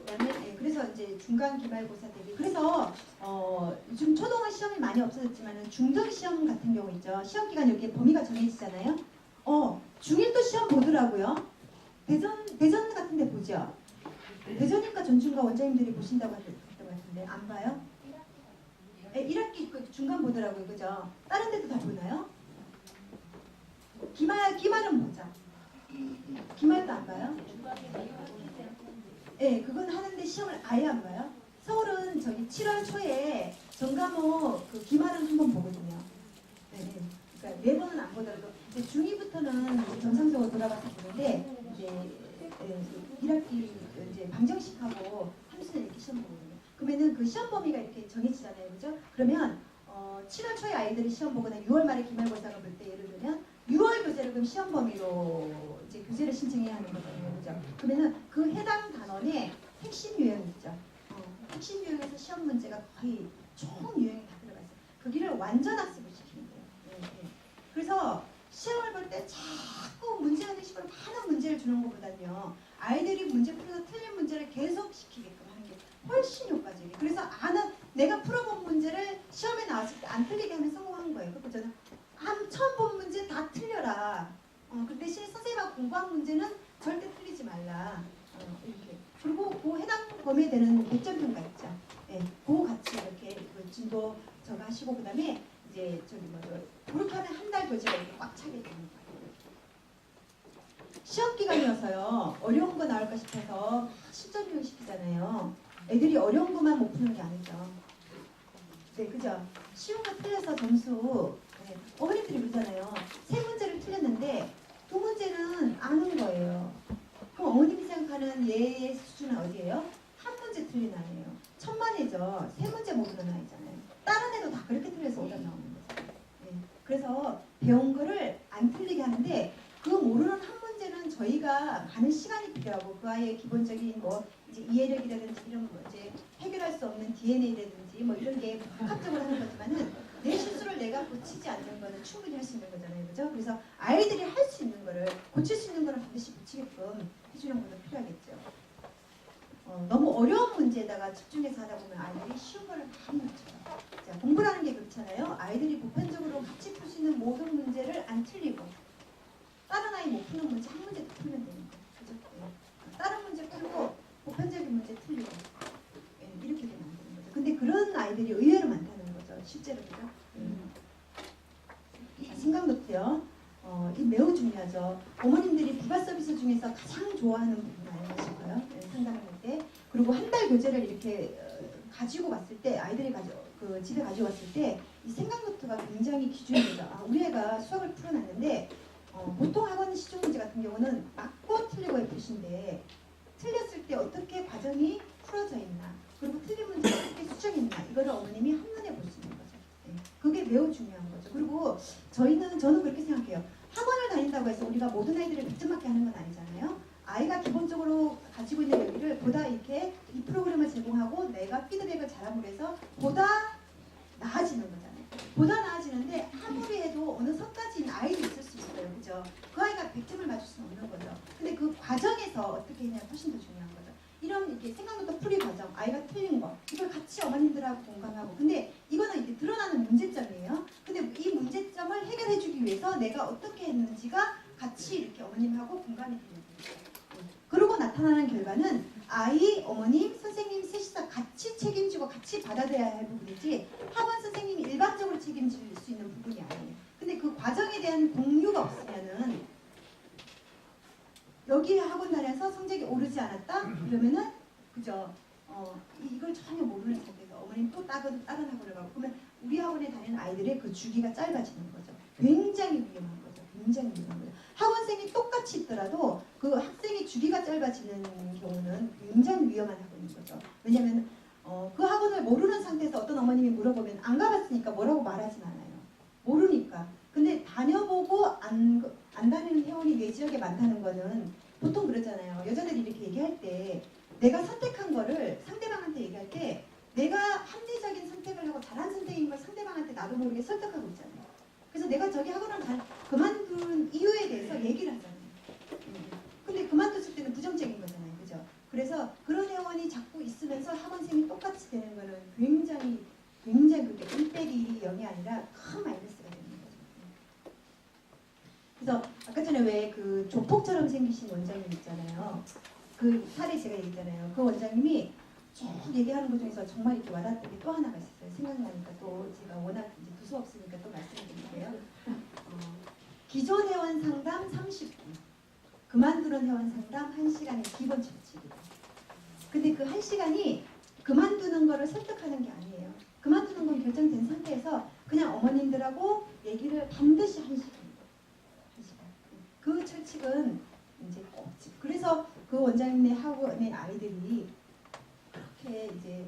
그다음에 그래서 이제 중간 기말고사 대비. 그래서 요즘 초등학 시험이 많이 없어졌지만 중등 시험 같은 경우 있죠. 시험 기간 여기에 범위가 정해지잖아요. 중1도 시험 보더라고요. 대전 같은 데 보죠. 대전인가 전주인가 원장님들이 보신다고 했던 것 같은데 안 봐요? 1학기 중간 보더라고요. 그죠? 다른 데도 다 보나요? 기말은 보죠. 기말도 안 봐요? 네, 그건 하는데 시험을 아예 안 봐요. 서울은 저기 7월 초에 전과목 그 기말은 한 번 보거든요. 네, 그러니까 매번은 안 보더라도 이제 중2부터는 정상적으로 돌아가서 보는데 이제 1학기 이제 방정식하고 함수는 이렇게 시험 보거든요. 그러면은 그 시험 범위가 이렇게 정해지잖아요, 그죠? 그러면 7월 초에 아이들이 시험 보거나 6월 말에 기말고사를 볼 때 예를 들면 6월 교재를 그럼 시험 범위로 이제 교재를 신청해야 하는 거거든요, 그죠? 그러면은 그 해당 단원의 핵심 유형이 있죠. 핵심 유형에서 시험 문제가 거의 총 유형이 다 들어가 있어요. 거기를 완전 학습을 시키는 거예요. 그래서 시험을 볼 때 자꾸 문제하는 식으로 많은 문제를 주는 것보다는요. 아이들이 문제 풀어서 틀린 문제를 계속 시키게끔 하는 게 훨씬 효과적이에요. 그래서 내가 풀어본 문제를 시험에 나왔을 때 안 틀리게 하면 성공한 거예요. 그래서 저는 처음 본 문제 다 틀려라. 그 대신 선생님하고 공부한 문제는 절대 틀리지 말라. 이렇게. 그리고 그 해당 범위에 되는 100점 평가 있죠. 예, 그거 같이 이렇게 진도 저거 하시고 그다음에 이제 그렇게 하면 한 달 교재가 이렇게 꽉 차게 되는 거예요. 시험 기간이어서요. 어려운 거 나올까 싶어서 실전 교육 시키잖아요. 애들이 어려운 것만 못 푸는 게 아니죠. 네, 그죠? 쉬운 거 틀려서 점수 네, 어머님들이 그러잖아요. 3문제를 틀렸는데 2문제는 아는 거예요. 그럼 어머님이 생각하는 얘의 수준은 어디예요? 한 문제 틀린 아이예요. 천만이죠. 3문제 모르는 아이잖아요. 다른 애도 다 그렇게 틀려서 오답 나오는 거죠. 네. 그래서 배운 거를 안 틀리게 하는데 그 모르는 한 문제는 저희가 많은 시간이 필요하고 그 아이의 기본적인 뭐 이제 이해력이라든지 이런 거 이제 해결할 수 없는 DNA라든지 뭐 이런 게 복합적으로 하는 거지만은 내 실수를 내가 고치지 않는 거는 충분히 할 수 있는 거잖아요, 그죠? 그래서 아이들이 할 수 있는 거를 고칠 수 있는 거를 반드시 고치게끔 해주는 것도 필요하겠죠. 너무 어려운 문제에다가 집중해서 하다 보면 아이들이 쉬운 거를 많이 놓쳐요. 자, 공부라는 게 그렇잖아요. 아이들이 보편적으로 같이 풀 수 있는 모든 문제를 안 틀리고 다른 아이 못 푸는 문제 한 문제 더 풀면 되는 거예요. 그죠? 네. 다른 문제 풀고 보편적인 문제 틀리고 네, 이렇게 되면 안 되는 거죠. 근데 그런 아이들이 의외로 많다는 거죠. 실제로 그죠? 자, 생각노트요. 이 매우 중요하죠. 어머님들이 부가 서비스 중에서 가장 좋아하는 부분 아니실까요? 네, 상담을 할 때. 그리고 한 달 교재를 이렇게 가지고 왔을 때 아이들이 집에 가지고 왔을 때 이 생각노트가 굉장히 기준이 되죠. 우리 애가 수학을 풀어놨는데 보통 학원 시중 문제 같은 경우는 맞고 틀리고의 표시인데 틀렸을 때 어떻게 과정이 풀어져 있나 그리고 틀린 문제 어떻게 수정했나 이거를 어머님이 한눈에 볼 수 있는 거죠. 네. 그게 매우 중요한 거죠. 그리고 저는 그렇게 생각해요. 학원을 다닌다고 해서 우리가 모든 아이들을 100점 맞게 하는 건 아니잖아요. 아이가 기본적으로 가지고 있는 여기를 보다 이렇게 이 프로그램을 제공하고 내가 피드백을 잘함으로 해서 보다 나아지는 거잖아요. 보다 나아지는데 아무리 해도 어느 선까지는 아이도 있을 수 있어요. 그죠? 그 아이가 100점을 맞출 수는 없는 거죠. 근데 그 과정에서 어떻게 했냐가 훨씬 더 중요한 거죠. 이런 이렇게 생각부터 풀이 과정, 아이가 틀린 거 이걸 같이 어머님들하고 공감하고 근데 이거는 이제 드러나는 문제점이에요. 근데 이 문제점을 해결해주기 위해서 내가 어떻게 했는지가 같이 이렇게 어머님하고 공감이 되는 거죠. 그러고 나타나는 결과는 아이, 어머님, 선생님 셋이서 같이 책임지고 같이 받아들여야 할 부분이지 학원 선생님이 일방적으로 책임질 수 있는 부분이 아니에요. 근데 그 과정에 대한 공유가 없으면은 여기 학원 다녀서 성적이 오르지 않았다? 그러면은 그죠? 이걸 전혀 모르는 상태에서 어머님 또 다른 학원을 가고 그러면 우리 학원에 다니는 아이들의 그 주기가 짧아지는 거죠. 굉장히 위험한 거죠. 굉장히 위험한 거죠. 학원생이 똑같이 있더라도 그 학생의 주기가 짧아지는 경우는 굉장히 위험한 학원인 거죠. 왜냐하면 그 학원을 모르는 상태에서 어떤 어머님이 물어보면 안 가봤으니까 뭐라고 말하진 않아요. 모르니까. 근데 다녀보고 안 다니는 회원이 내 지역에 많다는 거는 보통 그러잖아요. 여자들이 이렇게 얘기할 때 내가 선택한 거를 상대방한테 얘기할 때 내가 합리적인 선택을 하고 잘한 선택인 걸 상대방한테 나도 모르게 설득하고 있잖아요. 그래서 내가 저기 학원을 그만둔 이유에 대해서 얘기를 하잖아요. 근데 그만뒀을 때는 부정적인 거잖아요. 그죠? 그래서 그런 회원이 자꾸 있으면서 학원생이 똑같이 되는 거는 굉장히 그게 1/1이 0이 아니라 큰 마이너스가 되는 거죠. 그래서 아까 전에 왜 그 조폭처럼 생기신 원장님 있잖아요. 그 사례 제가 얘기했잖아요. 그 원장님이 쭉 얘기하는 것 중에서 정말 이렇게 와닿던 게 또 하나가 있었어요. 생각나니까 또 제가 워낙 이제 두수 없으니까 또 말씀드릴게요. 기존 회원 상담 30분, 그만두는 회원 상담 1시간의 기본 철칙이다. 근데 그 1시간이 그만두는 거를 설득하는 게 아니에요. 그만두는 건 결정된 상태에서 그냥 어머님들하고 얘기를 반드시 1시간. 그 철칙은 이제 꼭 그래서 그 원장님의 학원의 아이들이 그렇게 이제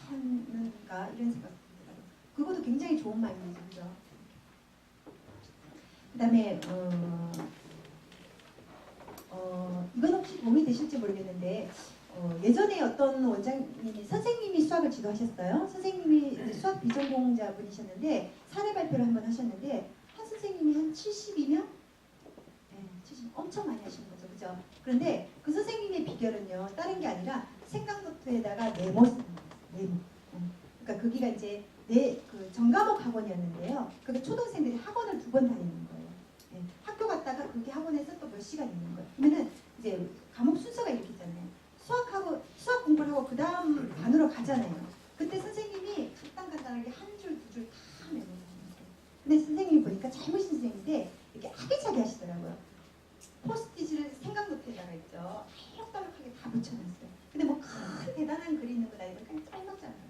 하는가 이런 생각이 들어요. 그것도 굉장히 좋은 마인드죠. 그다음에 이건 혹시 도움이 되실지 모르겠는데 예전에 어떤 원장님이 선생님이 수학을 지도하셨어요. 선생님이 수학 비전공자분이셨는데 사례 발표를 한번 하셨는데 한 선생님이 한 70이면 70 엄청 많이 하시는 거죠. 그죠? 그런데 그 선생님의 비결은요. 다른 게 아니라 생강노트에다가 메모 쓰는 거예요. 메모. 그러니까 거기가 이제 그 전과목 학원이었는데요. 그게 초등생들이 학원을 2번 다니는 거예요. 학교 갔다가 그게 학원에서 또 몇 시간 있는 거예요. 그러면은 이제 과목 순서가 이렇게 있잖아요. 수학 공부를 하고 그 다음 반으로 가잖아요. 그때 선생님이 간단하게 한 줄, 2줄 다 메모를 하는 거예요. 근데 선생님이 보니까 젊으신 선생님인데 이렇게 아기자기 하시더라고요. 포스트잇을 생강노트에다가 있죠. 알록달록하게 다 붙여놨어요. 근데 뭐 큰 대단한 글이 있는 건 아니고 그냥 짤막잖아요.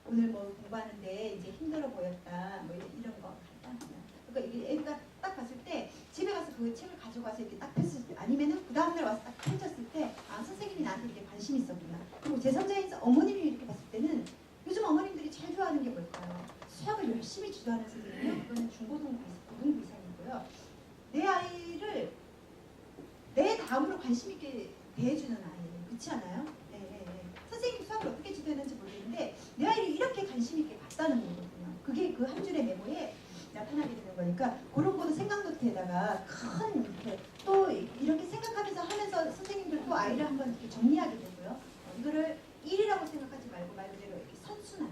오늘 뭐 공부하는데 이제 힘들어 보였다. 뭐 이런 거 간단하다. 그러니까 이게 애가 딱 봤을 때 집에 가서 그 책을 가져가서 이렇게 딱 폈을 때 아니면은 그 다음날 와서 딱 펼쳤을 때 아 선생님이 나한테 이렇게 관심이 있었구나. 그리고 제3자인 어머님이 이렇게 봤을 때는 요즘 어머님들이 제일 좋아하는 게 뭘까요? 수학을 열심히 주도하는 선생님이요. 그거는 중고등부 이상이고요. 내 아이를 내 다음으로 관심 있게 대해주는 아이예요. 그렇지 않아요? 네. 선생님 수학을 어떻게 지도했는지 모르겠는데 내 아이를 이렇게 관심 있게 봤다는 거거든요. 그게 그 한 줄의 메모에 나타나게 되는 거니까 그런 거도 생각노트에다가 큰 이렇게 또 이렇게 생각하면서 하면서 선생님들 또 아이를 한번 이렇게 정리하게 되고요. 이거를 일이라고 생각하지 말고 말 그대로 이렇게 선순환.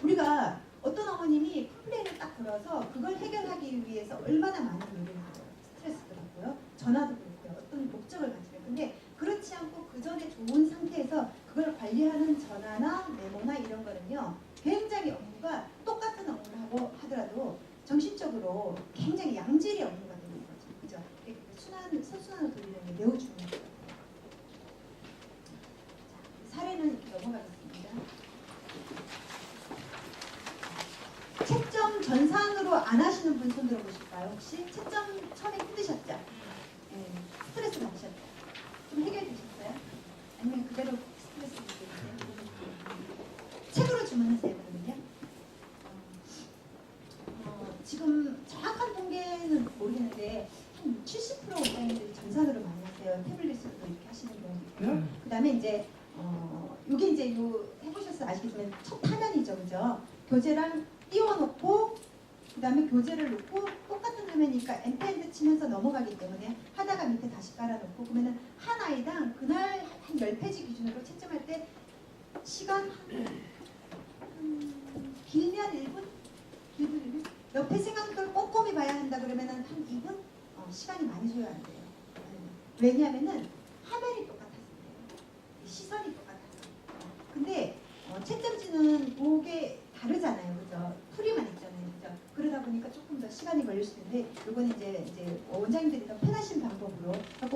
우리가 어떤 어머님이 컴플레인을 딱 걸어서 그걸 해결하기 위해서 얼마나 많은 노력을 해요. 스트레스도 받고요. 전화도 그렇고요. 어떤 목적을 가지면. 근데 그렇지 않고 그 전에 좋은 상태에서 그걸 관리하는 전화나 메모나 이런 거는요. 굉장히 업무가 똑같은 업무를 하고 하더라도 정신적으로 굉장히 양질의 업무가 되는 거죠. 그죠? 선순환을 돌리는 게 매우 중요해요. 자, 사례는 이렇게 넘어가겠습니다. 채점 전산으로 안 하시는 분 손 들어보실까요? 혹시 채점 처음에 힘드셨죠? 스트레스 받으셨죠? 좀 해결해 주셨어요? 아니면 그대로 스트레스 받으셨어요? 책으로 주문하세요, 그러면요? 지금 정확한 통계는 모르겠는데 한 70% 원장님들이 전산으로 많이 하세요. 태블릿으로 이렇게 하시는 경우도 있고요. 그 다음에 이제 이게 이제 요 해보셔서 아시겠지만 첫 화면이죠, 그죠? 교재랑 띄워놓고 그 다음에 교재를 놓고 똑같은 화면이니까 엔드 치면서 넘어가기 때문에 하다가 밑에 다시 깔아놓고 그러면은 한 아이당 그날 한 10페이지 기준으로 채점할 때 시간 길면 1분? 길면 1분? 옆에 생각을 꼼꼼히 봐야 한다 그러면은 한 2분? 시간이 많이 소요한대요. 왜냐하면은 화면이 똑같았어요. 시선이 똑같았어요. 근데 채점지는 그게 다르잖아요. 그죠? 풀이만 있잖아요. 그죠? 그러다 보니까 조금 더 시간이 걸릴 수 있는데 이거는 이제 원장님들이 더 편하신 방법으로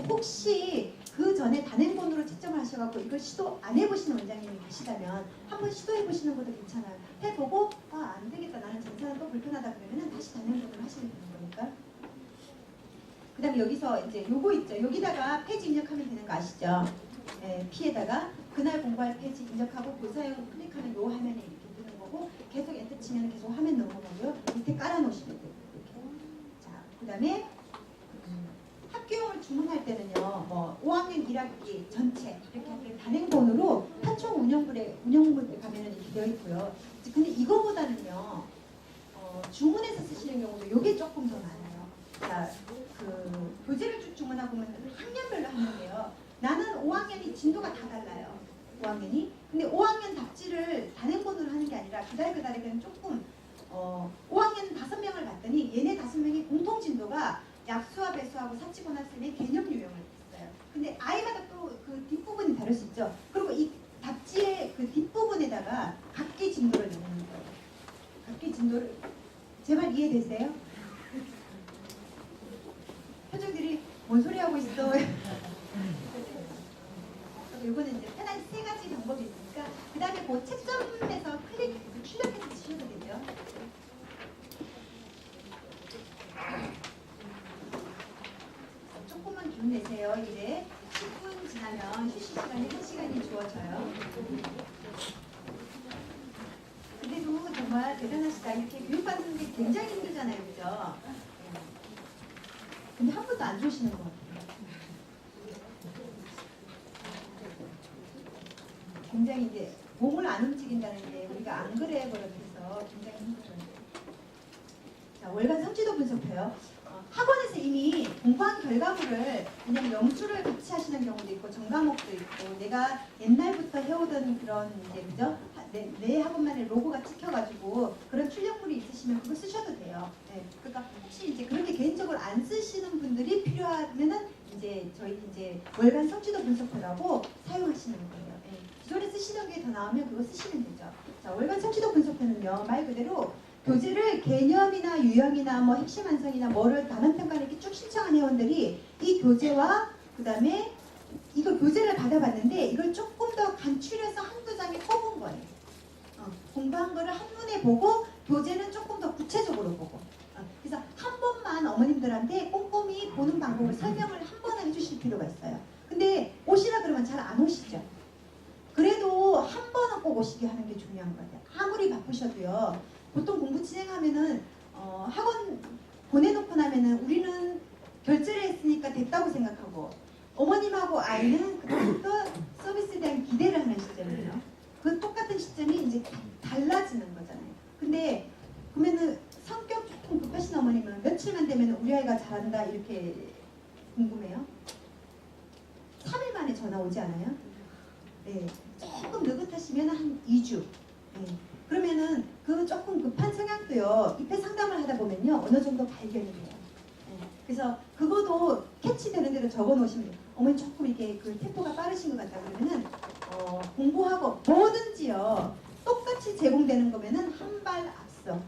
혹시 그 전에 단행본으로 채점을 하셔갖고 이걸 시도 안 해보시는 원장님이 계시다면 한번 시도해보시는 것도 괜찮아요. 해보고 안 되겠다. 나는 전산은 또 불편하다 그러면은 다시 단행본으로 하시면 되는 거니까. 그 다음에 여기서 이제 요거 있죠. 여기다가 페이지 입력하면 되는 거 아시죠? P에다가 그날 공부할 페이지 입력하고 교사용 클릭하면 요 화면에 이렇게 뜨는 거고 계속 엔터 치면 계속 화면 넘어가고요. 밑에 깔아놓으시면 돼요. 이렇게. 자, 그 다음에 학교용을 주문할 때는요. 뭐 5학년 1학기 전체 이렇게 할 때 단행본으로 한총 운영부에 가면은 이렇게 되어 있고요. 근데 이거보다는요. 주문해서 쓰시는 경우도 요게 조금 더 많아요. 자, 그 교재를 쭉 주문하고 보면 학년별로 하는데요. 나는 5학년이 진도가 다 달라요. 5학년이. 근데 5학년 답지를 단행본으로 하는 게 아니라 그달에 그냥 조금 5학년 5명을 봤더니 얘네 5명이 공통 진도가 약수와 배수하고 사치고나쌤의 개념 유형을 했어요. 근데 아이마다 또 그 뒷부분이 다를 수 있죠. 그리고 이 답지의 그 뒷부분에다가 각기 진도를 넣는 거예요. 각기 진도를 제 말 이해되세요? 표정들이 뭔 소리 하고 있어? 이거는 이제 편한 3가지 방법이 있으니까 그 다음에 그 채점에서 출력해서 치셔도 되죠. 조금만 기운 내세요. 이제 10분 지나면 휴식 시간에 1시간이 주어져요. 그래도 정말 대단하시다. 이렇게 교육받는 게 굉장히 힘들잖아요. 그죠? 근데 한 번도 안 주시는 것 같아요. 굉장히 이제 몸을 안 움직인다는 게 우리가 안 그래 버릇해서 굉장히 힘들어요. 자, 월간 성취도 분석표요. 학원에서 이미 공부한 결과물을 그냥 명수를 같이 하시는 경우도 있고 전과목도 있고 내가 옛날부터 해오던 그런 이제 그죠? 내 학원만의 로고가 찍혀가지고 그런 출력물이 있으시면 그거 쓰셔도 돼요. 네. 그러니까 혹시 이제 그렇게 개인적으로 안 쓰시는 분들이 필요하면은 이제 저희 이제 월간 성취도 분석표라고 사용하시는 거예요. 네. 기존에 쓰시던 게 더 나오면 그거 쓰시면 되죠. 자, 월간 성취도 분석표는요 말 그대로 교재를 개념이나 유형이나 뭐 핵심 완성이나 뭐를 단원 평가를 이렇게 쭉 신청한 회원들이 이 교재와 그 다음에 이거 교재를 받아봤는데 이걸 조금 더 간추려서 한두 장에 써본 거예요. 공부한 거를 한눈에 보고 교재는 조금 더 구체적으로 보고 그래서 한 번만 어머님들한테 꼼꼼히 보는 방법을 설명을 한 번은 해주실 필요가 있어요. 근데 오시라 그러면 잘 안 오시죠. 그래도 한 번은 꼭 오시게 하는 게 중요한 것 같아요. 아무리 바쁘셔도요. 보통 공부 진행하면은 학원 보내놓고 나면은 우리는 결제를 했으니까 됐다고 생각하고 어머님하고 아이는 그다음부터 서비스에 대한 기대를 하는 시점이에요. 그 똑같은 시점이 이제 달라지는 거잖아요. 근데 그러면은 성격 조금 급하신 어머님은 며칠만 되면 우리 아이가 잘한다 이렇게 궁금해요. 3일 만에 전화 오지 않아요? 네, 조금 느긋하시면 한 2주. 네. 그러면은 그 조금 급한 성향도요 입회 상담을 하다 보면요 어느 정도 발견이 돼요. 네. 그래서 그거도 캐치되는 대로 적어 놓으시면 돼요. 어머니 조금 이렇게 그 템포가 빠르신 것 같다 그러면은 공부하고 뭐든지요 똑같이 제공되는 거면은 한 발 앞서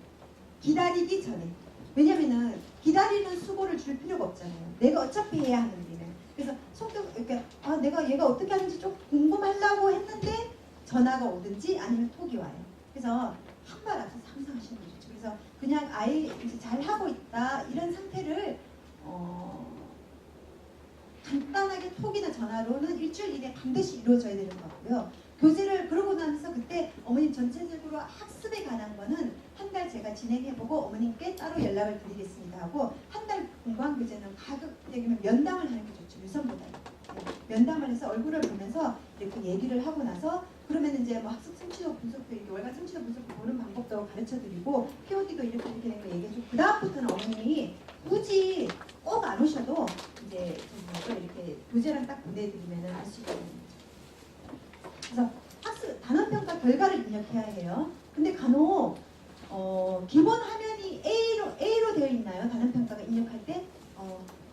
기다리기 전에 왜냐면은 기다리는 수고를 줄 필요가 없잖아요. 내가 어차피 해야 하는 일은. 그래서 성격 이렇게 내가 얘가 어떻게 하는지 좀 궁금하려고 했는데 전화가 오든지 아니면 톡이 와요. 그래서 한 발 앞서 상상하시는 게 좋죠. 그래서 그냥 아이 이제 잘 하고 있다 이런 상태를 간단하게 톡이나 전화로는 일주일 이내 반드시 이루어져야 되는 것 같고요. 교재를 그러고 나서 그때 어머님 전체적으로 학습에 관한 거는 한 달 제가 진행해보고 어머님께 따로 연락을 드리겠습니다 하고 한 달 공부한 교재는 가급적이면 면담을 하는 게 좋죠. 유선보다. 면담을 해서 얼굴을 보면서 이렇게 얘기를 하고 나서 그러면 이제 뭐 학습 성취도 분석도 이렇게 월간 성취도 분석도 보는 방법도 가르쳐드리고 POD도 이렇게 된 거 얘기해주고 그 다음부터는 어머님이 굳이 꼭 안 오셔도 이제 이렇게 교재랑 딱 보내드리면 알 수 있거든요. 그래서 학습 단원평가 결과를 입력해야 해요. 근데 간혹 기본 화면이 A로 되어 있나요? 단원평가가 입력할 때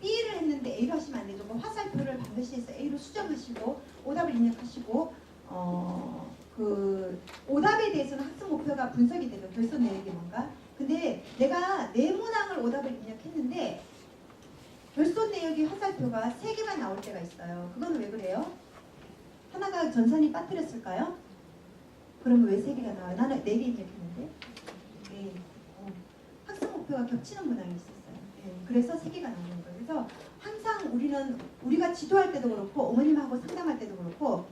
B를 했는데 A로 하시면 안 되죠. 화살표를 반드시 해서 A로 수정하시고 오답을 입력하시고 그 오답에 대해서는 학습 목표가 분석이 되죠. 결손 내역이 뭔가. 근데 내가 네모낭을 오답을 입력했는데 결손 내역이 화살표가 3개만 나올 때가 있어요. 그건 왜 그래요? 하나가 전산이 빠뜨렸을까요? 그러면 왜 3개가 나와요? 나는 4개 입력했는데. 네. 학습 목표가 겹치는 문항이 있었어요. 네. 그래서 3개가 나오는 거예요. 그래서 항상 우리가 지도할 때도 그렇고 어머님하고 상담할 때도 그렇고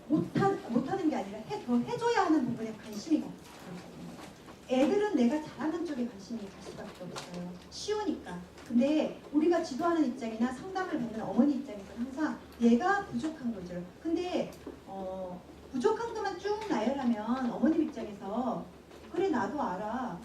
못하는 게 아니라 더 해줘야 하는 부분에 관심이 가요. 애들은 내가 잘하는 쪽에 관심이 갈 수밖에 없어요. 쉬우니까. 근데 우리가 지도하는 입장이나 상담을 받는 어머니 입장에서는 항상 얘가 부족한 거죠. 근데 부족한 것만 쭉 나열하면 어머님 입장에서 그래 나도 알아.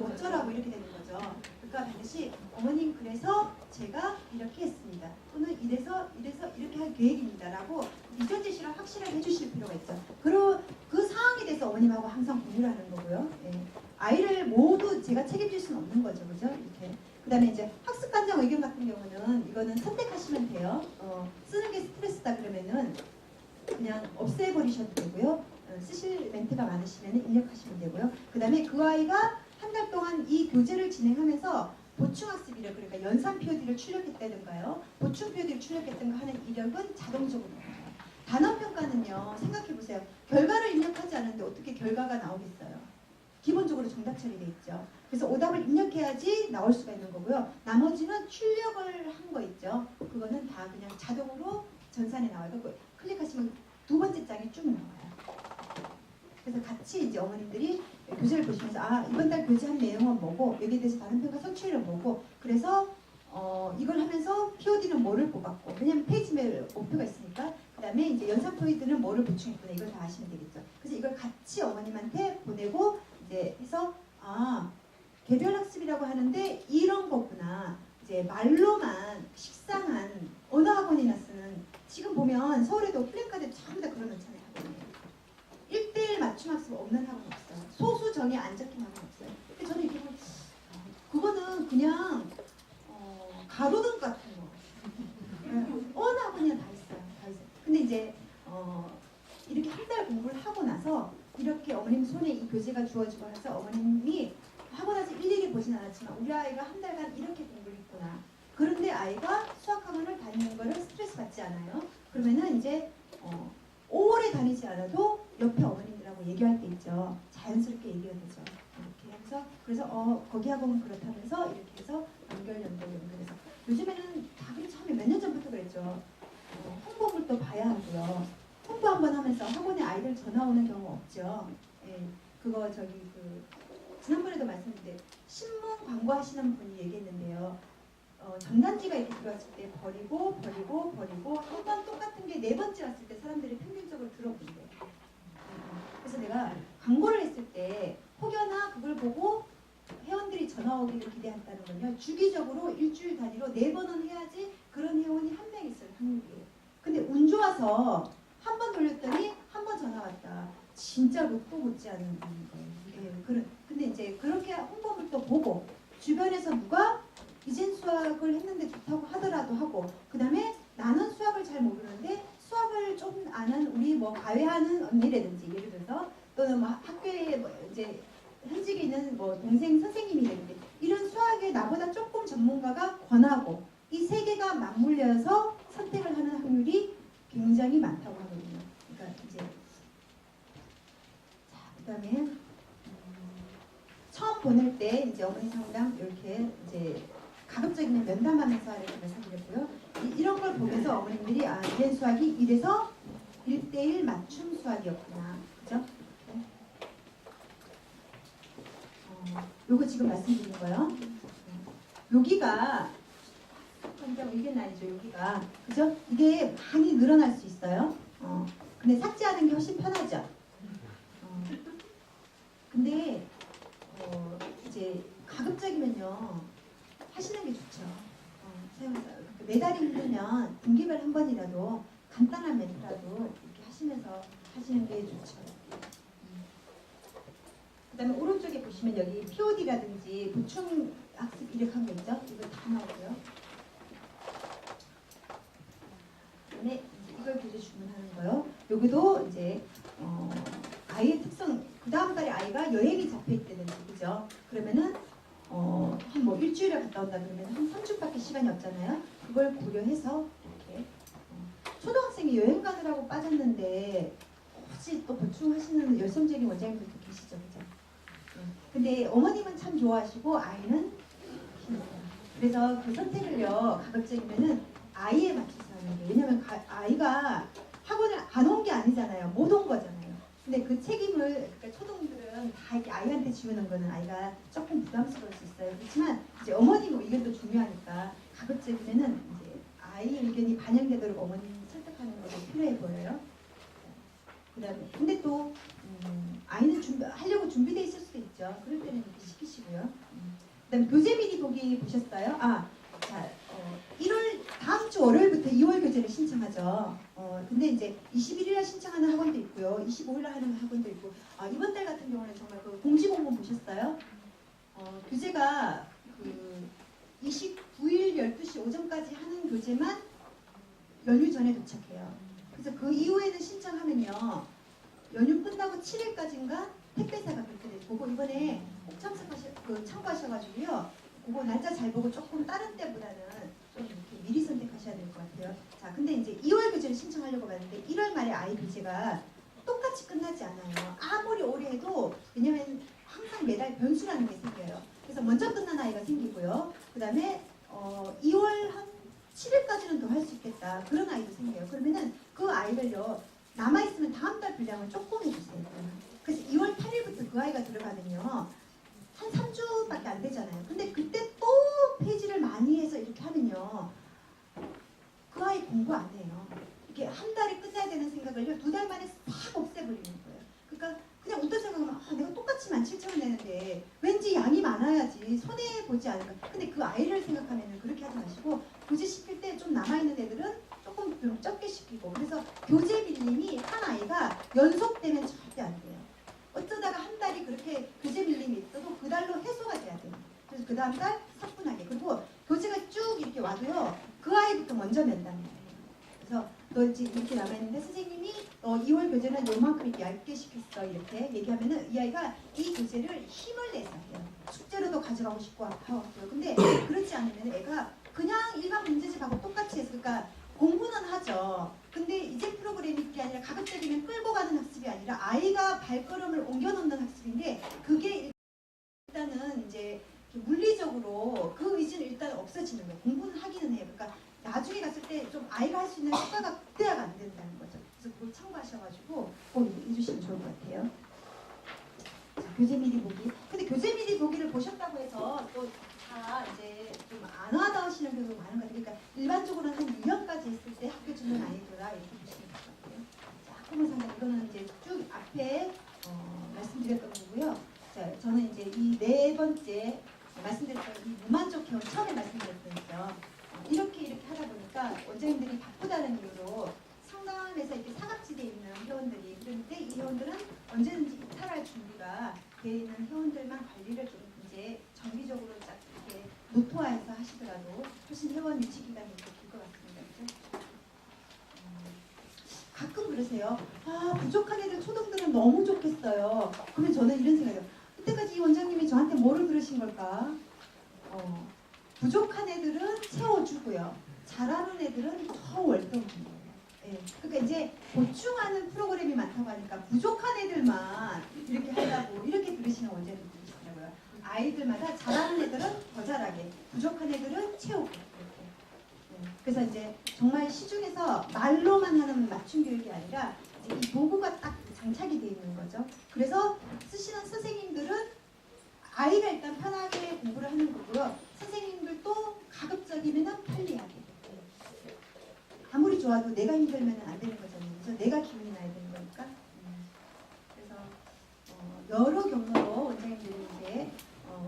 어쩌라고 이렇게 되는 거죠. 그러니까 반드시 어머님 그래서 제가 이렇게 했습니다. 또는 이래서 이렇게 할 계획입니다. 라고 이전 제시를 확실하게 해주실 필요가 있죠. 그리고 그 상황에 대해서 어머님하고 항상 공유를 하는 거고요. 예. 아이를 모두 제가 책임질 수는 없는 거죠. 그죠? 이렇게. 그 다음에 이제 학습관장 의견 같은 경우는 이거는 선택하시면 돼요. 쓰는 게 스트레스다 그러면은 그냥 없애버리셔도 되고요. 쓰실 멘트가 많으시면 입력하시면 되고요. 그 다음에 그 아이가 한 달 동안 이 교재를 진행하면서 보충학습 이력, 그러니까 연산 POD를 출력했다든가요. 보충 POD를 출력했던가 하는 이력은 자동적으로 나와요. 단원평가는요. 생각해보세요. 결과를 입력하지 않는데 어떻게 결과가 나오겠어요. 기본적으로 정답 처리돼 있죠. 그래서 오답을 입력해야지 나올 수가 있는 거고요. 나머지는 출력을 한 거 있죠. 그거는 다 그냥 자동으로 전산에 나와요. 클릭하시면 2번째 장이 쭉 나와요. 그래서 같이 이제 어머님들이 교재를 보시면서 이번 달 교재한 내용은 뭐고 여기에 대해서 다른 평가 성취율은 뭐고 그래서 이걸 하면서 POD는 뭐를 뽑았고 왜냐면 페이지별 목표가 있으니까 그 다음에 이제 연산 POD는 뭐를 보충했구나 이걸 다 아시면 되겠죠. 그래서 이걸 같이 어머님한테 보내고 이제 해서 개별 학습이라고 하는데 이런 거구나. 이제 말로만 식상한 언어 학원이나 쓰는 지금 보면 서울에도 플랜카드 전부 다 걸어놓잖아요. 학원에. 1대1 맞춤 학습 없는 학원 없어요. 소수 정예 안 적힌 학원 없어요. 근데 저는 이렇게 보면 그거는 그냥 가로등 같은 거. 어느 학원이나 다 있어요. 다 있어요. 근데 이제 이렇게 한 달 공부를 하고 나서 이렇게 어머님 손에 이 교재가 주어지고 해서 어머님이 하고 나서 일일이 보진 않았지만 우리 아이가 한 달간 이렇게 공부를 했구나. 그런데 아이가 수학학원을 다니는 거를 스트레스 받지 않아요. 그러면은 이제 오래 다니지 않아도 옆에 어머님들하고 얘기할 때 있죠. 자연스럽게 얘기가 되죠. 이렇게 해서 그래서 거기 학원은 그렇다면서 이렇게 해서 연결해서 요즘에는 다 그래 처음에 몇 년 전부터 그랬죠. 홍보물 또 봐야 하고요. 홍보 한번 하면서 학원에 아이들 전화 오는 경우 없죠. 예, 그거 지난번에도 말씀드렸는데 신문 광고 하시는 분이 얘기했는데요. 전단지가 이렇게 들어왔을 때 버리고 한 번 똑같은 게 4번째 왔을 때 사람들이 평균적으로 들어본대요. 그래서 내가 광고를 했을 때 혹여나 그걸 보고 회원들이 전화 오기를 기대한다는 건요. 주기적으로 일주일 단위로 4번은 해야지 그런 회원이 한 명 있을 확률이에요. 근데 운 좋아서 한 번 돌렸더니 한 번 전화 왔다. 진짜 로또 못지 않은 거예요. 예, 근데 이제 그렇게 홍보물 또 보고 주변에서 누가 이젠 수학을 했는데 좋다고 하더라도 하고 그 다음에 나는 수학을 잘 모르는데 수학을 좀 아는 우리 뭐 과외하는 언니라든지 예를 들어서 또는 뭐 학교에 뭐 이제 현직에 있는 뭐 동생 선생님이라든지 이런 수학에 나보다 조금 전문가가 권하고 이 세 개가 맞물려서 선택을 하는 확률이 굉장히 많다고 하거든요. 그러니까 이제 그다음에 처음 보낼 때 이제 어머니 상담 이렇게 이제 가급적이면 면담하면서 이렇게 말씀드렸고요. 이런 걸 보면서 어머님들이 이젠 수학이 이래서 1대1 맞춤 수학이었구나. 그죠? 요거 지금 말씀드린 거요. 여기가 혼자 이게 아니죠. 여기가 그죠? 이게 많이 늘어날 수 있어요. 근데 삭제하는 게 훨씬 편하죠. 근데 이제 가급적이면요 하시는 게 좋죠. 매달이 힘들면 분기별 한 번이라도 간단한 멘트라도 이렇게 하시면서 하시는 게 좋죠. 그다음에 오른쪽에 보시면 여기 POD라든지 보충 학습 이력한 거 있죠? 이거 다 나오고요. 그다음에 이걸 교재 주문하는 거요. 여기도 이제 아이의 특성. 그 다음 달에 아이가 여행이 잡혀 있다든지 그죠? 그러면은 한 뭐 일주일에 갔다 온다 그러면 한 3주밖에 시간이 없잖아요. 그걸 고려해서 이렇게 초등학생이 여행 가느라고 빠졌는데 혹시 또 보충하시는 열성적인 원장님들도 계시죠, 그죠? 근데 어머님은 참 좋아하시고 아이는 힘들어요. 그래서 그 선택을요 가급적이면은 아이에 맞춰서 하는 게 왜냐면 아이가 학원을 안 온 게 아니잖아요. 못 온 거잖아요. 근데 그 책임을 그러니까 초등들은 다 이렇게 아이한테 지우는 거는 아이가 조금 부담스러울 수 있어요. 그렇지만 이제 어머님 의견도 중요하니까 가급적이면은 이제 아이 의견이 반영되도록 어머님 설득하는 것도 필요해 보여요. 그다음에 근데 또 아이는 하려고 준비돼 있을 수도 있죠. 그럴 때는 이렇게 시키시고요. 그다음 교재 미리 보기 보셨어요? 자, 1월 다음 주 월요일부터 2월 교재를 신청하죠. 근데 이제 21일날 신청하는 학원도 있고요. 25일날 하는 학원도 있고 이번 달 같은 경우는 정말 그 공지 공문 보셨어요? 교재가 그 29일 12시 오전까지 하는 교재만 연휴 전에 도착해요. 그래서 그 이후에는 신청하면요. 연휴 끝나고 7일까지인가 택배사가 그렇게 돼요. 그거 이번에 꼭 참고하셔가지고요. 그거 날짜 잘 보고 조금 다른 때보다는 좀 이렇게 미리 선택하셔야 될 것 같아요. 자, 근데 이제 2월 교재를 신청하려고 봤는데 1월 말에 아이 교재가 똑같이 끝나지 않아요. 아무리 오래 해도 왜냐면 항상 매달 변수라는 게 생겨요. 그래서 먼저 끝난 아이가 생기고요. 그 다음에 2월 한 7일까지는 더 할 수 있겠다. 그런 아이도 생겨요. 그러면은 그 아이를요. 남아있으면 다음 달 분량을 조금 해주세요. 그래서 2월 8일부터 그 아이가 들어가면요. 한 3주밖에 안 되잖아요. 근데 그때 또 페이지를 많이 해서 이렇게 하면요. 그 아이 공부 안 해요. 이게 한 달에 끝내야 되는 생각을요. 2달 만에 싹 없애버리는 거예요. 그러니까 그냥 어떤 생각하면 내가 똑같이만 7,000원 내는데 왠지 양이 많아야지 손해 보지 않을까. 근데 그 아이를 생각하면 그렇게 하지 마시고 교재 시킬 때 좀 남아있는 애들은 조금 좀 적게 시키고 그래서 교재 빌림이 한 아이가 연속되면 절대 안 돼요. 어쩌다가 한 달이 그렇게 교재 빌림이 있어도 그 달로 해소가 돼야 돼요. 그래서 그 다음 달 사뿐하게 그리고 교재가 쭉 이렇게 와도요 그 아이부터 먼저 낸다는 거예요. 그래서 너 이제 이렇게 남아있는데 선생님이 2월 교재는 요만큼 이렇게 얇게 시켰어 이렇게 얘기하면은 이 아이가 이 교재를 힘을 내서 해요. 숙제로도 가져가고 싶고 아파요. 근데 그렇지 않으면 애가 그냥 일반 문제집하고 똑같이 해서 그러니까 공부는 하죠. 근데 이제 프로그램이 그게 아니라 가급적이면 끌고 가는 학습이 아니라 아이가 발걸음을 옮겨놓는 학습인데 그게 일단은 이제 물리적으로 그 의지는 일단 없어지는 거예요. 공부는 하기는 해요. 그러니까 나중에 갔을 때 좀 아이가 할 수 있는 효과가 극대화가 안 된다는 거죠. 그래서 그걸 참고하셔가지고 꼭 해주시면 좋을 것 같아요. 자, 교재 미리 보기. 근데 교재 미리 보기를 보셨다고 해서 또 다 이제 좀 안 와닿으시는 경우가 많은 것 같아요. 그러니까 일반적으로는 한 2년까지 했을 때 학교 주는 아이들아 이렇게 보시면 될 것 같아요. 자, 학부모상담 이거는 이제 쭉 앞에 말씀드렸던 거고요. 자, 저는 이제 이 네 번째 말씀드렸던 이 무만족 회원 처음에 말씀드렸던 이렇게 하다 보니까 원장님들이 바쁘다는 이유로 상담에서 이렇게 사각지대에 있는 회원들이 그런데 이 회원들은 언제든지 이탈할 준비가 되어 있는 회원들만 관리를 좀 이제 정기적으로 딱 이렇게 노트화해서 하시더라도 훨씬 회원 유지 기간이 길 것 같습니다. 그죠? 가끔 그러세요. 부족한 애들 초등들은 너무 좋겠어요. 그러면 저는 이런 생각이에요. 그때까지 이 원장님이 저한테 뭐를 그러신 걸까? 부족한 애들은 채워주고요. 잘하는 애들은 더 월등한 거예요. 예. 그러니까 이제 보충하는 프로그램이 많다고 하니까 부족한 애들만 이렇게 하려고 이렇게 들으시는 원장님들이 있더라고요. 아이들마다 잘하는 애들은 더 잘하게, 부족한 애들은 채우고 이렇게. 예. 그래서 이제 정말 시중에서 말로만 하는 맞춤 교육이 아니라 이제 이 도구가 딱 장착이 되어 있는 거죠. 그래서 쓰시는 선생님들은 아이가 일단 편하게 공부를 하는 거고요. 선생님들도 가급적이면 편리하게. 아무리 좋아도 내가 힘들면 안 되는 거잖아요. 그래서 내가 기분이 나야 되는 거니까. 그래서 여러 경로로 원장님들이 이제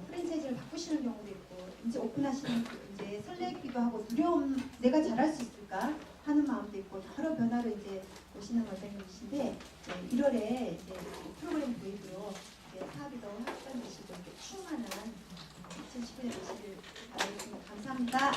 프랜차이즈를 바꾸시는 경우도 있고 이제 오픈하시는 이제 설레기도 하고 두려움 내가 잘할 수 있을까 하는 마음도 있고 여러 변화를 이제 오시는 원장님이신데 1월에 이제 프로그램 도입으로 사업이 더 확산되시고 충만한 2019년 되시길 바라겠습니다. 감사합니다.